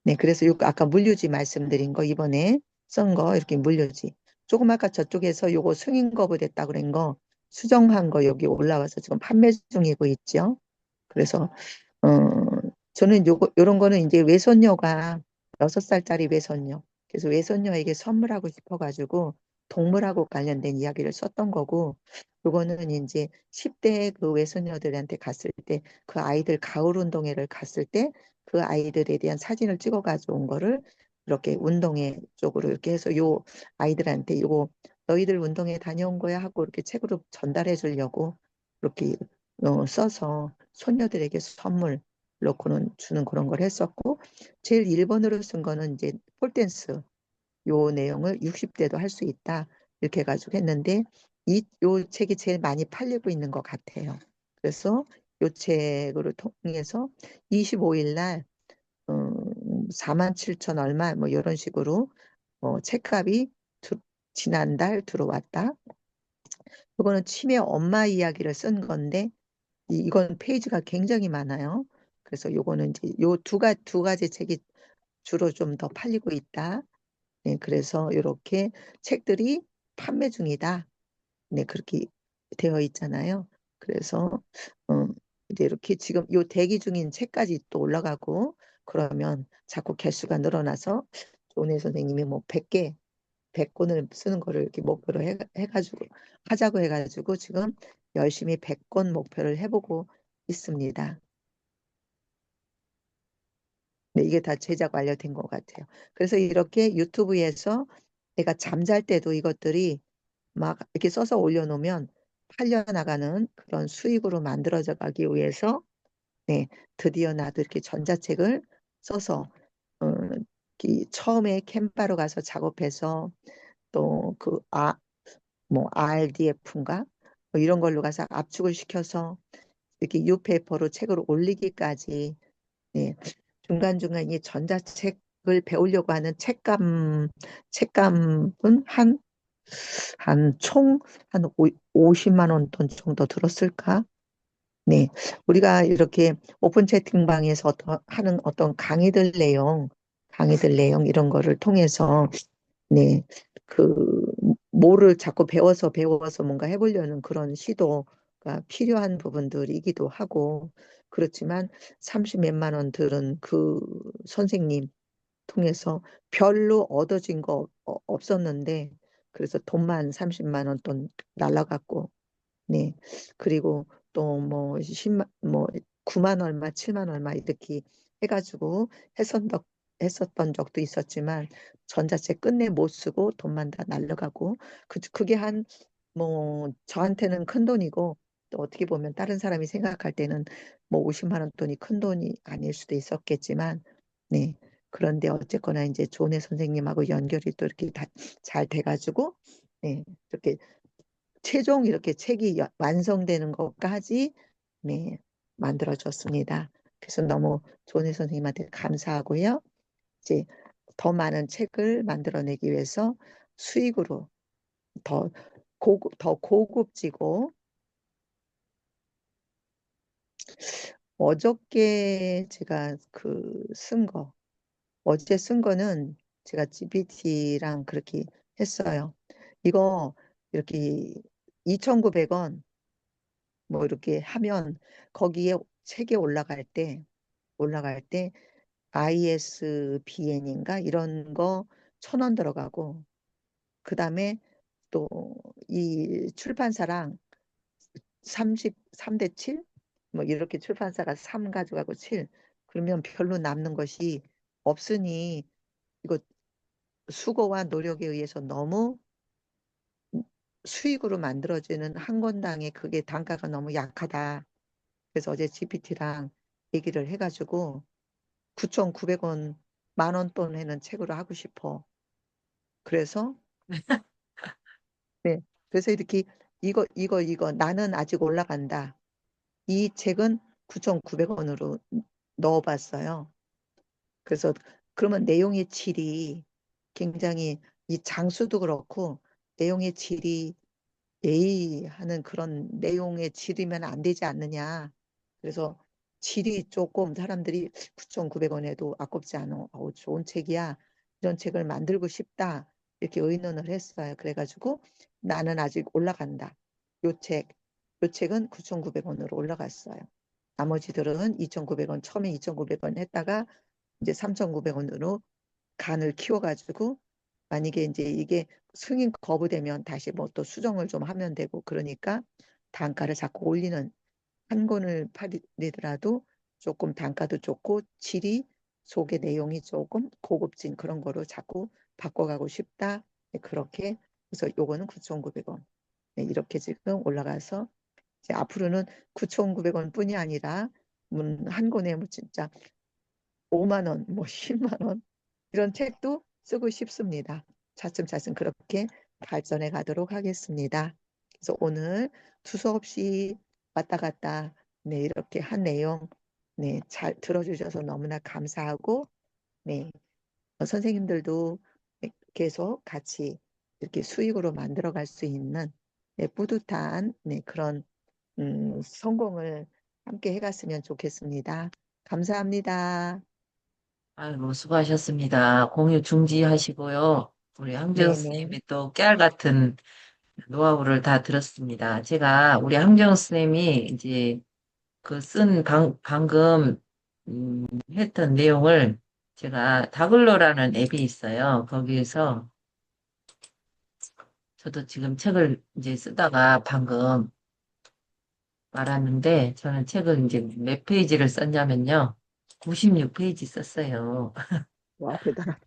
네, 그래서 요 아까 물류지 말씀드린 거 이번에 쓴 거 이렇게 물류지. 조금 아까 저쪽에서 요거 승인 거부됐다 그런 거 수정한 거 여기 올라와서 지금 판매 중이고 있죠. 그래서 어 저는 요런 거는 이제 외손녀가 6살짜리 외손녀. 그래서 외손녀에게 선물하고 싶어가지고 동물하고 관련된 이야기를 썼던 거고 요거는 이제 10대 그 외손녀들한테 갔을 때 그 아이들 가을 운동회를 갔을 때 그 아이들에 대한 사진을 찍어 가져온 거를 이렇게 운동회 쪽으로 이렇게 해서 요 아이들한테 요거 너희들 운동회 다녀온 거야 하고 이렇게 책으로 전달해 주려고 이렇게 써서 손녀들에게 선물 놓고는 주는 그런 걸 했었고 제일 1번으로 쓴 거는 이제 폴댄스 요 내용을 60대도 할 수 있다 이렇게 해가지고 했는데 요 책이 제일 많이 팔리고 있는 것 같아요. 그래서 요 책으로 통해서 25일 날 47,000 얼마 뭐 이런 식으로 책값이 지난달 들어왔다. 이거는 치매 엄마 이야기를 쓴 건데 이건 페이지가 굉장히 많아요. 그래서 요거는 이제 요 두 가지 책이 주로 좀 더 팔리고 있다. 네, 그래서 이렇게 책들이 판매 중이다. 네, 그렇게 되어 있잖아요. 그래서 이제 이렇게 지금 요 대기 중인 책까지 또 올라가고 그러면 자꾸 개수가 늘어나서 조은혜 선생님이 뭐 100개 100권을 쓰는 거를 이렇게 목표로 해가지고 하자고 해가지고 지금 열심히 100권 목표를 해보고 있습니다. 네, 이게 다 제작 완료된 것 같아요. 그래서 이렇게 유튜브에서 내가 잠잘 때도 이것들이 막 이렇게 써서 올려놓으면 팔려나가는 그런 수익으로 만들어져 가기 위해서 네, 드디어 나도 이렇게 전자책을 써서 어, 처음에 캔바로 가서 작업해서 또 뭐 RDF인가 뭐 이런 걸로 가서 압축을 시켜서 이렇게 뉴페이퍼로 책을 올리기까지 네, 중간중간 이 전자책을 배우려고 하는 책감은 한 50만 원 돈 정도 들었을까? 네. 우리가 이렇게 오픈 채팅방에서 하는 어떤 강의들 내용 이런 거를 통해서 네. 그 뭐를 자꾸 배워서 뭔가 해보려는 그런 시도가 필요한 부분들이기도 하고 그렇지만 30 몇만 원 들은 그 선생님 통해서 별로 얻어진 거 없었는데 그래서 돈만 30만 원 돈 날라갔고 네. 그리고 또 뭐 10만 뭐 9만 얼마, 7만 얼마 이렇게 해가지고 했었던 적도 있었지만 전자책 끝내 못 쓰고 돈만 다 날라가고 그게 한 뭐 저한테는 큰 돈이고 또 어떻게 보면 다른 사람이 생각할 때는 뭐 50만 원 돈이 큰 돈이 아닐 수도 있었겠지만 네. 그런데 어쨌거나 이제 조은혜 선생님하고 연결이 또 이렇게 다 잘 돼가지고 네. 이렇게 최종 이렇게 책이 완성되는 것까지 네, 만들어줬습니다. 그래서 너무 조은혜 선생님한테 감사하고요. 이제 더 많은 책을 만들어내기 위해서 수익으로 더 고급지고 어저께 제가 어제 쓴 거는 제가 GPT랑 그렇게 했어요. 이거 이렇게 2,900원 뭐 이렇게 하면 거기에 책에 올라갈 때 ISBN인가 이런 거 1,000원 들어가고 그다음에 또 이 출판사랑 33대 7? 뭐 이렇게 출판사가 3 가져가고 7 그러면 별로 남는 것이 없으니 이거 수고와 노력에 의해서 너무 수익으로 만들어지는 한 권당의 그게 단가가 너무 약하다. 그래서 어제 GPT랑 얘기를 해가지고 9,900원 만원 돈에는 책으로 하고 싶어. 그래서 네. 그래서 이렇게 이거 나는 아직 올라간다. 이 책은 9,900원으로 넣어봤어요. 그래서 그러면 내용의 질이 굉장히 이 장수도 그렇고 내용의 질이 하는 그런 내용의 질이면 안 되지 않느냐. 그래서 질이 조금 사람들이 9,900원에도 아깝지 않아. 좋은 책이야. 이런 책을 만들고 싶다. 이렇게 의논을 했어요. 그래가지고 나는 아직 올라간다. 요 책, 요 책은 9,900원으로 올라갔어요. 나머지들은 2,900원, 처음에 2,900원 했다가 이제 3,900원으로 간을 키워가지고 만약에 이제 이게 승인 거부되면 다시 뭐 또 수정을 좀 하면 되고 그러니까 단가를 자꾸 올리는 한 권을 팔리더라도 조금 단가도 좋고 질이 속의 내용이 조금 고급진 그런 거로 자꾸 바꿔가고 싶다. 네, 그렇게 그래서 요거는 9,900원. 네, 이렇게 지금 올라가서 이제 앞으로는 9,900원 뿐이 아니라 한 권에 뭐 진짜 5만 원, 뭐 10만 원 이런 책도 쓰고 싶습니다. 차츰차츰 그렇게 발전해 가도록 하겠습니다. 그래서 오늘 두서없이 왔다 갔다 네, 이렇게 한 내용 네, 잘 들어주셔서 너무나 감사하고 네, 선생님들도 네, 계속 같이 이렇게 수익으로 만들어 갈 수 있는 네, 뿌듯한 네, 그런 성공을 함께 해갔으면 좋겠습니다. 감사합니다. 아이고, 수고하셨습니다. 공유 중지하시고요. 우리 항정 네네. 스님이 또 깨알 같은 노하우를 다 들었습니다. 제가 우리 항정 스님이 이제 방금 했던 내용을 제가 다글로라는 앱이 있어요. 거기에서 저도 지금 책을 이제 쓰다가 방금 말았는데 저는 책을 이제 몇 페이지를 썼냐면요. 96페이지 썼어요. 와, 대단하다.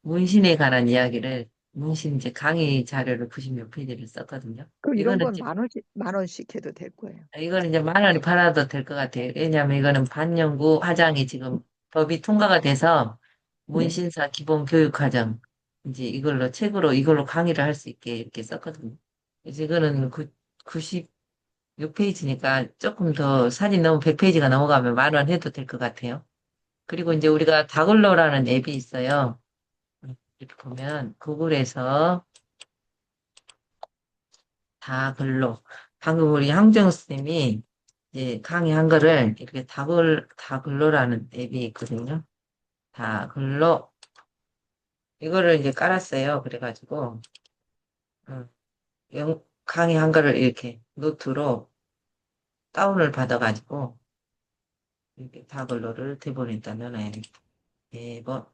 문신에 관한 이야기를 문신 이제 강의 자료를 96페이지를 썼거든요. 그 이런 이거는 건 좀 만 원씩 해도 될 거예요. 이거는 이제 만 원이 팔아도 될 것 같아요. 왜냐하면 이거는 반영구 화장이 지금 법이 통과가 돼서 네. 문신사 기본 교육 과정 이제 이걸로 책으로 이걸로 강의를 할 수 있게 이렇게 썼거든요. 그래서 이거는 96페이지 6페이지니까 조금 더 사진 너무 100페이지가 넘어가면 만 원 해도 될 것 같아요. 그리고 이제 우리가 다글러라는 앱이 있어요. 이렇게 보면 구글에서 다글로 방금 우리 황정 쌤이 이제 강의한 거를 이렇게 다글로라는 앱이 있거든요. 다글로 이거를 이제 깔았어요. 그래가지고 강의한 거를 이렇게 노트로 다운을 받아가지고 이렇게 다글로를 대본에다 넣어놔야겠다. 네, 뭐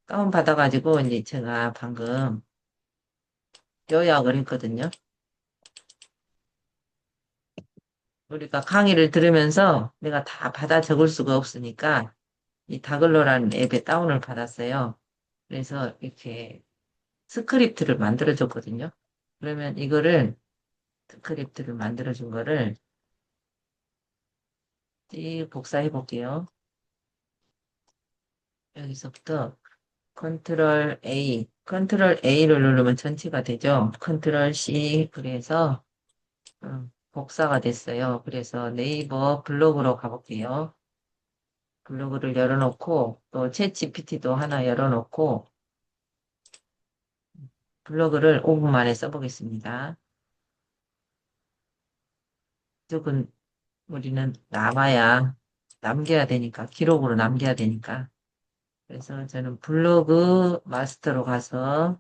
다운 받아가지고 이제 제가 방금 요약을 했거든요. 우리가 강의를 들으면서 내가 다 받아 적을 수가 없으니까 이 다글로라는 앱에 다운을 받았어요. 그래서 이렇게 스크립트를 만들어줬거든요. 그러면 이거를 스크립트를 만들어준 거를 쭉 복사해 볼게요. 여기서부터 컨트롤 A를 누르면 전체가 되죠. 컨트롤 C 그래서 복사가 됐어요. 그래서 네이버 블로그로 가볼게요. 블로그를 열어놓고 또 챗 GPT도 하나 열어놓고 블로그를 5분 만에 써보겠습니다. 조금 우리는 남겨야 되니까 기록으로 남겨야 되니까 그래서 저는 블로그 마스터로 가서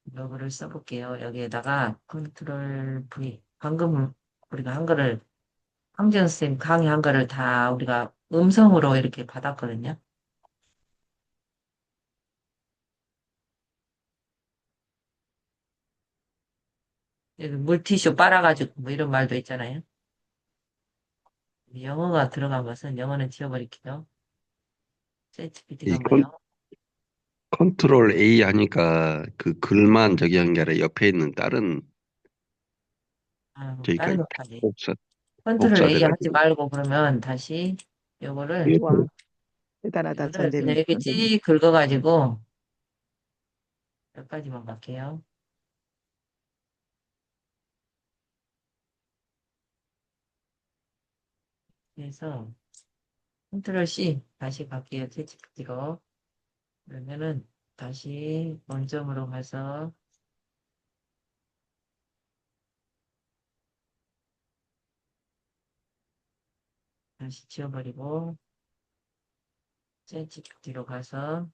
블로그를 써볼게요. 여기에다가 컨트롤 V 방금 우리가 한 거를 황지연 쌤 강의한 거를 다 우리가 음성으로 이렇게 받았거든요. 여기 물티슈 빨아가지고 뭐 이런 말도 있잖아요. 영어가 들어간 것은 영어는 지워버릴게요. 이 챗GPT가 뭐예요? 컨트롤 A 하니까 그 글만 저기 한 게 아니라 옆에 있는 다른 저희가 다른 것까지. 복사, 컨트롤 A 하지 복사돼가지고 말고 그러면 다시 요거를 이것도 와, 대단하다, 이거를 그냥 전대미 이렇게 선생님. 찌 긁어가지고 몇 가지만 갈게요. 그래서 컨트롤 C 다시 갈게요. 챗GPT로. 그러면은 다시 원점으로 가서 다시 지워버리고 챗GPT로 가서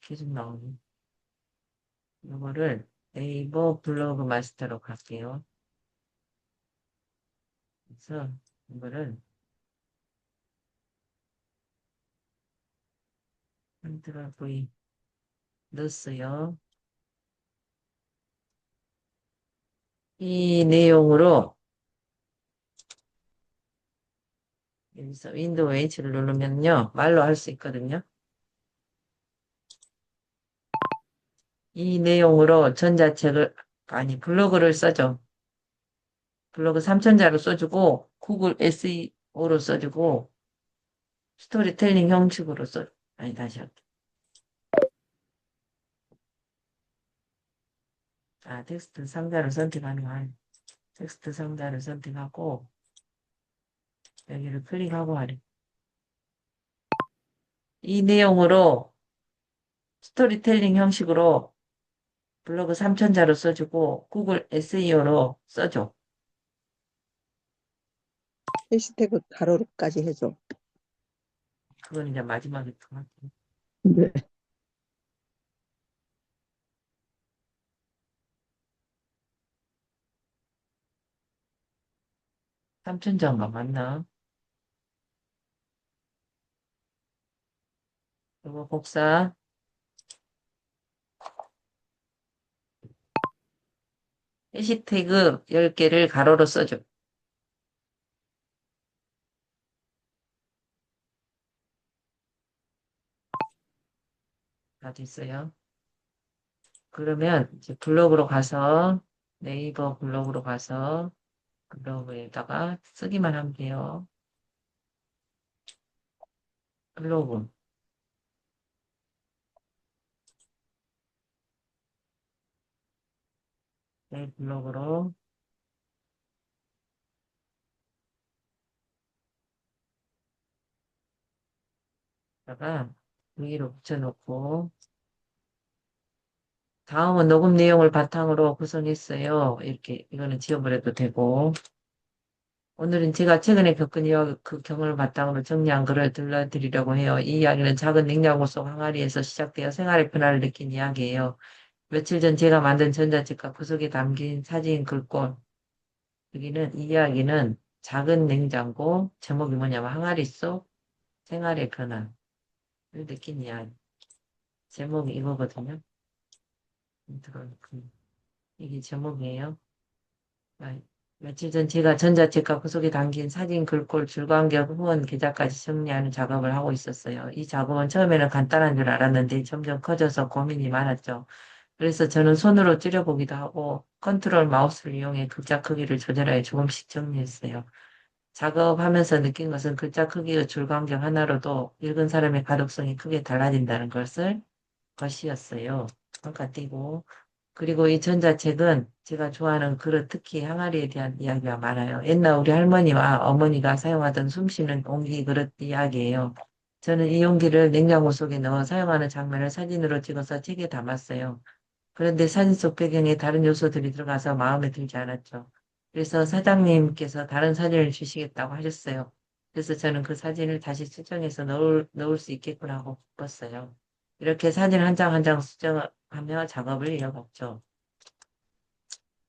계속 나오네. 이거를 네이버 블로그 마스터로 갈게요. 그래서 이거를 컨트롤 V 넣었어요. 이 내용으로 여기서 윈도우 H를 누르면요. 말로 할 수 있거든요. 이 내용으로 아니, 블로그를 써줘. 블로그 3천자로 써주고, 구글 SEO로 써주고, 스토리텔링 형식으로 아니, 다시 할게. 텍스트 상자를 선택하는 거 아니. 텍스트 상자를 선택하고, 여기를 클릭하고 하래. 이 내용으로 스토리텔링 형식으로 블로그 3천자로 써주고, 구글 SEO로 써줘. 해시태그 가로로까지 해줘. 그건 이제 마지막에 들어갈게요. 네. 3천자인가 맞나? 그리고 복사. 해시태그 10개를 가로로 써줘. 다 됐어요. 그러면 이제 블로그로 가서 네이버 블로그로 가서 블로그에다가 쓰기만 하면 돼요. 블로그. 네, 블록으로 다가 위로 붙여놓고 다음은 녹음 내용을 바탕으로 구성했어요. 이렇게 이거는 지워버려도 되고 오늘은 제가 최근에 겪은 그 경험을 바탕으로 정리한 글을 들려드리려고 해요. 이 이야기는 작은 냉장고 속 항아리에서 시작되어 생활의 변화를 느낀 이야기예요. 며칠 전 제가 만든 전자책과 그 속에 담긴 사진 글꼴 여기는 이 이야기는 작은 냉장고 제목이 뭐냐면 항아리 속 생활의 변화를 느낀 이야기. 제목이 이거거든요. 이게 제목이에요. 아, 며칠 전 제가 전자책과 그 속에 담긴 사진, 글꼴, 줄광경, 후원 계좌까지 정리하는 작업을 하고 있었어요. 이 작업은 처음에는 간단한 줄 알았는데 점점 커져서 고민이 많았죠. 그래서 저는 손으로 줄여보기도 하고 컨트롤 마우스를 이용해 글자 크기를 조절하여 조금씩 정리했어요. 작업하면서 느낀 것은 글자 크기의 줄광경 하나로도 읽은 사람의 가독성이 크게 달라진다는 것이었어요. 잠깐 띄고. 그리고 이 전자책은 제가 좋아하는 그릇, 특히 항아리에 대한 이야기가 많아요. 옛날 우리 할머니와 어머니가 사용하던 숨쉬는 용기 그릇 이야기예요. 저는 이 용기를 냉장고 속에 넣어 사용하는 장면을 사진으로 찍어서 책에 담았어요. 그런데 사진 속 배경에 다른 요소들이 들어가서 마음에 들지 않았죠. 그래서 사장님께서 다른 사진을 주시겠다고 하셨어요. 그래서 저는 그 사진을 다시 수정해서 넣을 수 있겠구나 하고 기뻤어요. 이렇게 사진 한 장 한 장 수정하며 작업을 이어갔죠.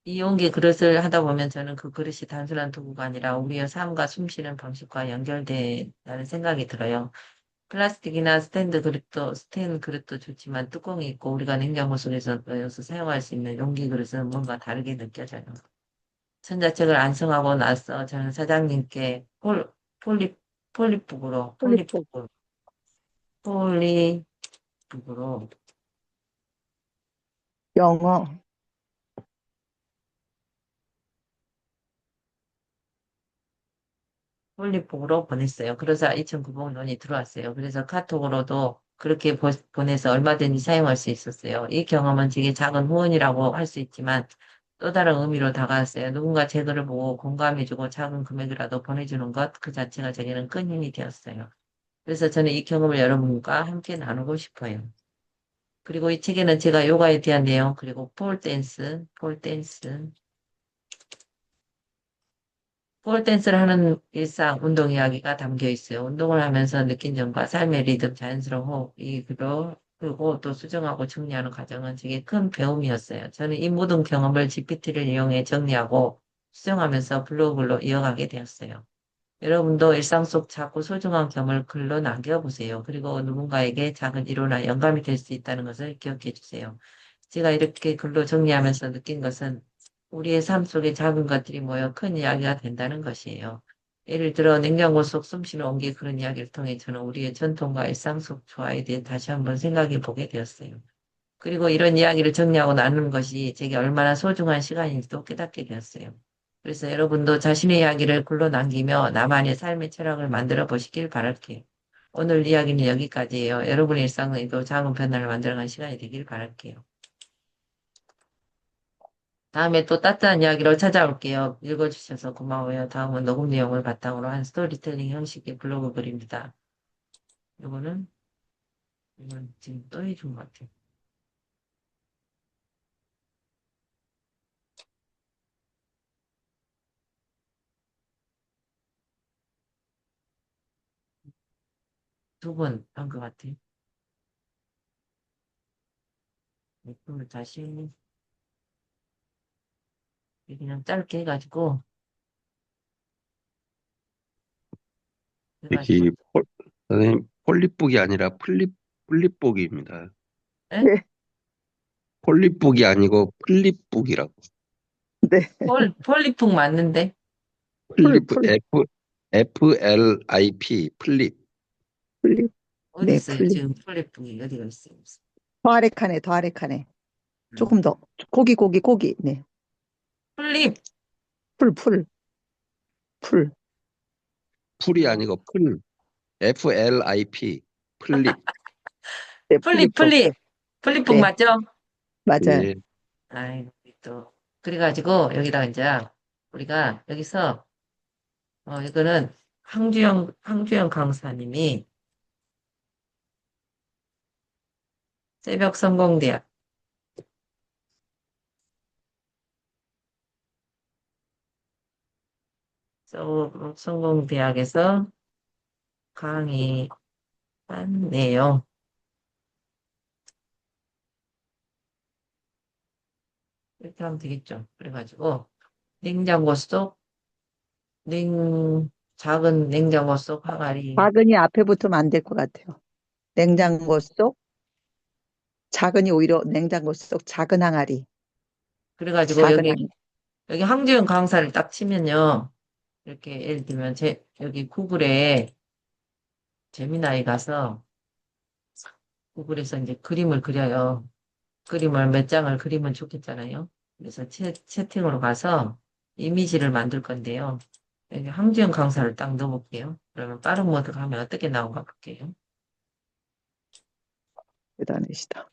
이 용기 그릇을 하다 보면 저는 그 그릇이 단순한 도구가 아니라 우리의 삶과 숨쉬는 방식과 연결된다는 생각이 들어요. 플라스틱이나 스텐 그릇도 좋지만 뚜껑이 있고 우리가 냉장고 속에서 넣어서 사용할 수 있는 용기 그릇은 뭔가 다르게 느껴져요. 전자책을 안성하고 나서 저는 사장님께 폴리, 폴리포 폴리북으로 영어 폴리북으로 보냈어요. 그래서 2,900원이 들어왔어요. 그래서 카톡으로도 그렇게 보내서 얼마든지 사용할 수 있었어요. 이 경험은 되게 작은 후원이라고 할 수 있지만 또 다른 의미로 다가왔어요. 누군가 제 글을 보고 공감해주고 작은 금액이라도 보내주는 것 그 자체가 제게는 큰 힘이 되었어요. 그래서 저는 이 경험을 여러분과 함께 나누고 싶어요. 그리고 이 책에는 제가 요가에 대한 내용, 그리고 폴 댄스를 하는 일상 운동 이야기가 담겨 있어요. 운동을 하면서 느낀 점과 삶의 리듬, 자연스러운 호흡, 그리고 또 수정하고 정리하는 과정은 제게 큰 배움이었어요. 저는 이 모든 경험을 GPT를 이용해 정리하고 수정하면서 블로그로 이어가게 되었어요. 여러분도 일상 속 작고 소중한 경험을 글로 남겨보세요. 그리고 누군가에게 작은 위로나 영감이 될 수 있다는 것을 기억해 주세요. 제가 이렇게 글로 정리하면서 느낀 것은 우리의 삶 속에 작은 것들이 모여 큰 이야기가 된다는 것이에요. 예를 들어 냉장고 속 숨쉬는 온기 그런 이야기를 통해 저는 우리의 전통과 일상 속 조화에 대해 다시 한번 생각해 보게 되었어요. 그리고 이런 이야기를 정리하고 나누는 것이 제게 얼마나 소중한 시간인지도 깨닫게 되었어요. 그래서 여러분도 자신의 이야기를 글로 남기며 나만의 삶의 철학을 만들어 보시길 바랄게요. 오늘 이야기는 여기까지예요. 여러분의 일상에도 작은 변화를 만들어가는 시간이 되길 바랄게요. 다음에 또 따뜻한 이야기로 찾아올게요. 읽어주셔서 고마워요. 다음은 녹음 내용을 바탕으로 한 스토리텔링 형식의 블로그 글입니다. 이거는, 이건 지금 또 해준 것 같아요. 두 번 한 것 같아요. 그걸 다시 그냥 짧게 해가지고, 여기 선생님 폴리북이 아니라 플립북입니다. 에? 네, 폴리북이 아니고 플립북이라고. 네. 폴리풍 맞는데? 풀, 플립 풀, FLIP 플립. 풀립. 어디 네, 있어요? 풀립. 지금 폴리풍이 어디가 있어요? 더 아래 칸에, 더 아래 칸에. 음. 조금 더. 고기. 네. 폴리, 풀. 풀이 아니고 풀. FLIP 플립. 네, 폴리, 풀리포. 폴리풍 네, 맞죠? 맞아요. 예. 아이고, 또. 그래가지고 여기다가 이제 우리가 여기서 이거는 황주영 강사님이 새벽성공대학 성공대학에서 강의한 내용 이렇게 하면 되겠죠. 그래가지고 냉장고 속 작은 냉장고 속 항아리 작은이 앞에 붙으면 안 될 것 같아요. 냉장고 속, 작은이 오히려 냉장고 속 작은 항아리, 그래가지고 작은 여기 항아리. 여기 황주영 강사를 딱 치면요. 이렇게 예를 들면 여기 구글에 재미나이 가서 구글에서 이제 그림을 그려요. 그림을 몇 장을 그리면 좋겠잖아요. 그래서 채팅으로 가서 이미지를 만들 건데요. 여기 황지영 강사를 딱 넣어볼게요. 그러면 빠른 모드 가면 어떻게 나온가 볼게요. 대단하시다.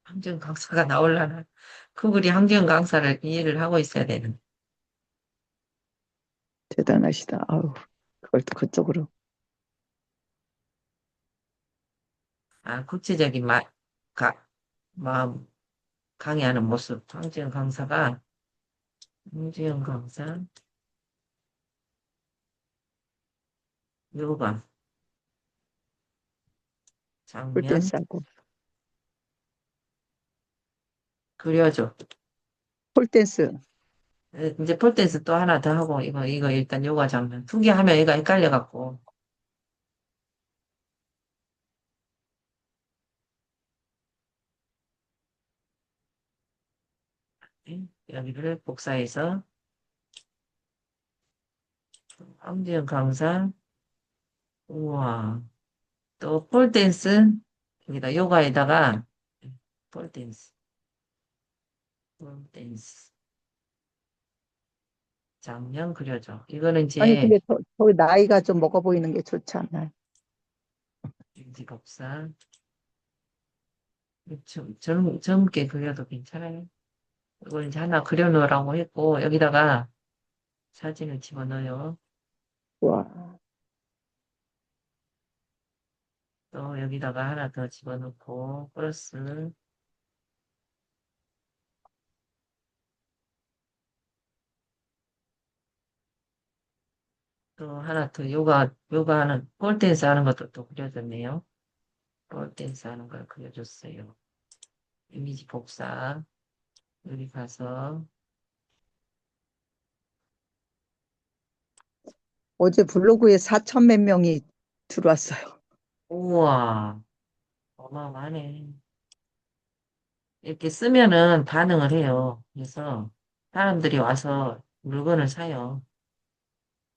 황지영 강사가 나오려나? 구글이 황지영 강사를 이해를 하고 있어야 되는. 대단하시다. 아우, 그걸 또 그쪽으로. 구체적인 마음, 강의하는 모습. 황지영 강사, 요가, 장면, 폴댄스하고. 그려줘. 폴댄스. 이제 폴댄스 또 하나 더 하고, 이거 일단 요가 장면. 두 개 하면 얘가 헷갈려갖고. 네, 여기를 복사해서, 황지영 강사, 우와. 또 폴댄스, 여기다 요가에다가, 폴댄스, 폴댄스. 장면 그려줘. 이거는 아니, 이제, 근데 저 나이가 좀 먹어 보이는 게 좋지 않나요? 인지 복사. 젊게 그려도 괜찮아요. 이걸 이제 하나 그려놓으라고 했고, 여기다가 사진을 집어넣어요. 와, 또 여기다가 하나 더 집어넣고, 플러스, 또 하나 더 요가 하는, 폴댄스 하는 것도 또 그려졌네요. 폴댄스 하는 걸 그려줬어요. 이미지 복사. 여기 가서, 어제 블로그에 4천 몇 명이 들어왔어요. 우와, 어마어마하네. 이렇게 쓰면은 반응을 해요. 그래서 사람들이 와서 물건을 사요.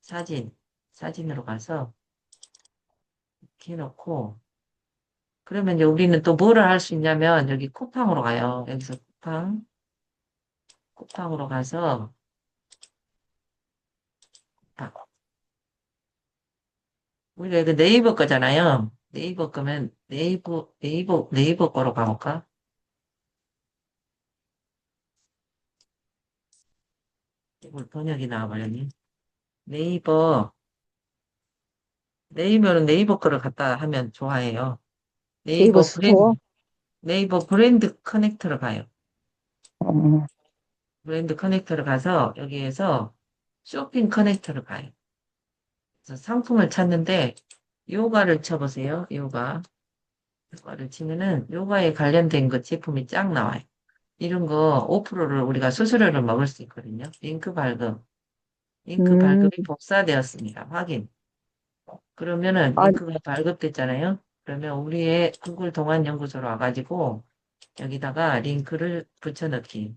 사진, 사진으로 가서 이렇게 해놓고, 그러면 이제 우리는 또 뭐를 할 수 있냐면, 여기 쿠팡으로 가요. 여기서 쿠팡으로 가서, 아, 우리가 이거 네이버 거잖아요. 네이버 거면 네이버 거로 가볼까? 이걸 번역이 나와버렸네. 네이버, 네이버는 네이버 거를 갖다 하면 좋아해요. 네이버 네이버 브랜드, 스토어. 네이버 브랜드 커넥터로 가요. 어, 브랜드 커넥터로 가서 여기에서 쇼핑 커넥터로 가요. 그래서 상품을 찾는데 요가를 쳐보세요. 요가를 치면은 요가에 관련된 그 제품이 쫙 나와요. 이런 거 5%를 우리가 수수료를 먹을 수 있거든요. 링크 음, 발급이 복사되었습니다. 확인. 그러면은 아, 링크가 발급됐잖아요. 그러면 우리의 구글 동안 연구소로 와가지고 여기다가 링크를 붙여넣기.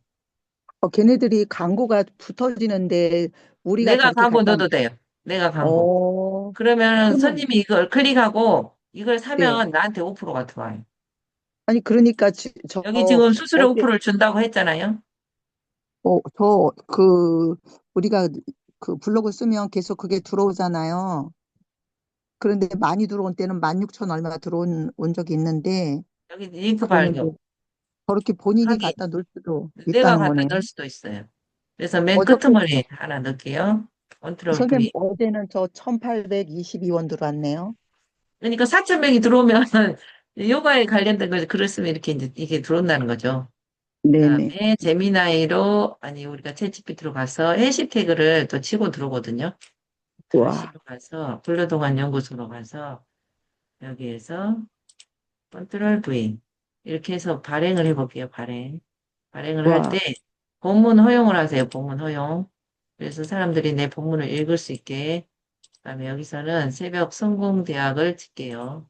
걔네들이 광고가 붙어지는데 우리가 내가 저렇게 광고 갖다, 넣어도 돼요. 내가 광고. 어, 그러면 그러면, 손님이 이걸 클릭하고 이걸 네. 사면 나한테 5%가 들어와요. 아니, 그러니까 여기 지금 수수료 어제, 5%를 준다고 했잖아요. 우리가 그 블로그 쓰면 계속 그게 들어오잖아요. 그런데 많이 들어온 때는 16,000 얼마 온 적이 있는데, 여기 링크 그러는데, 발급. 저렇게 본인이 하기, 갖다 놓을 수도 내가 있다는 갖다 거네요. 넣을 수도 있어요. 그래서 맨 어저께 끄트머리 하나 넣을게요. 컨트롤 선생님 V. 어제는 저 1822원 들어왔네요. 그러니까 4,000명이 들어오면 요가에 관련된 거 글을 이렇게 이제 이게 들어온다는 거죠. 네네. 그다음에 제미나이로 아니 우리가 챗GPT로 가서 해시태그를 또 치고 들어오거든요. 와, 다시로 가서 불러동안 연구소로 가서 여기에서 컨트롤 V 이렇게 해서 발행을 해볼게요. 발행을 할 와, 때 본문 허용을 하세요. 본문 허용. 그래서 사람들이 내 본문을 읽을 수 있게. 그다음에 여기서는 새벽 성공대학을 칠게요.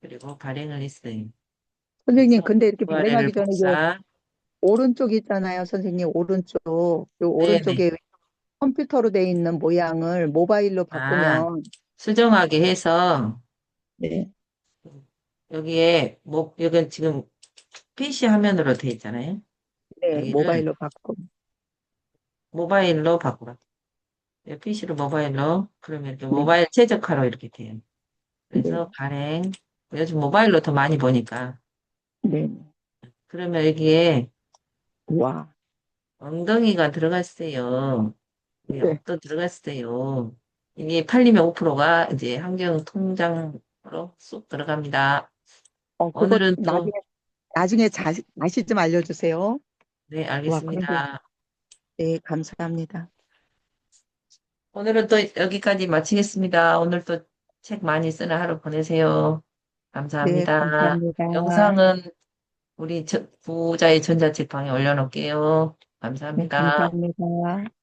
그리고 발행을 했어요. 선생님, 그래서 근데 이렇게 URL 발행하기 전에 요 복사. 오른쪽 있잖아요, 선생님, 오른쪽. 요 네네. 오른쪽에 컴퓨터로 돼 있는 모양을 모바일로 아, 바꾸면, 수정하게 해서 네, 여기에 뭐 여기 지금 PC 화면으로 돼 있잖아요. 네, 여기를 모바일로 바꾸면, 모바일로 바꾸라. PC로 모바일로 그러면 이렇게 네, 모바일 최적화로 이렇게 돼요. 네, 그래서 발행 요즘 모바일로 더 많이 보니까 네, 그러면 여기에 와, 엉덩이가 들어갔어요. 이 네. 또 들어갔어요. 이게 팔리면 5%가 이제 환경 통장으로 쑥 들어갑니다. 그거 오늘은 또 나중에 다시 좀 알려주세요. 네, 와, 그런데, 알겠습니다. 네, 감사합니다. 오늘은 또 여기까지 마치겠습니다. 오늘 또 책 많이 쓰는 하루 보내세요. 네, 감사합니다. 감사합니다. 영상은 우리 부자의 전자책방에 올려놓을게요. 네, 감사합니다. 감사합니다.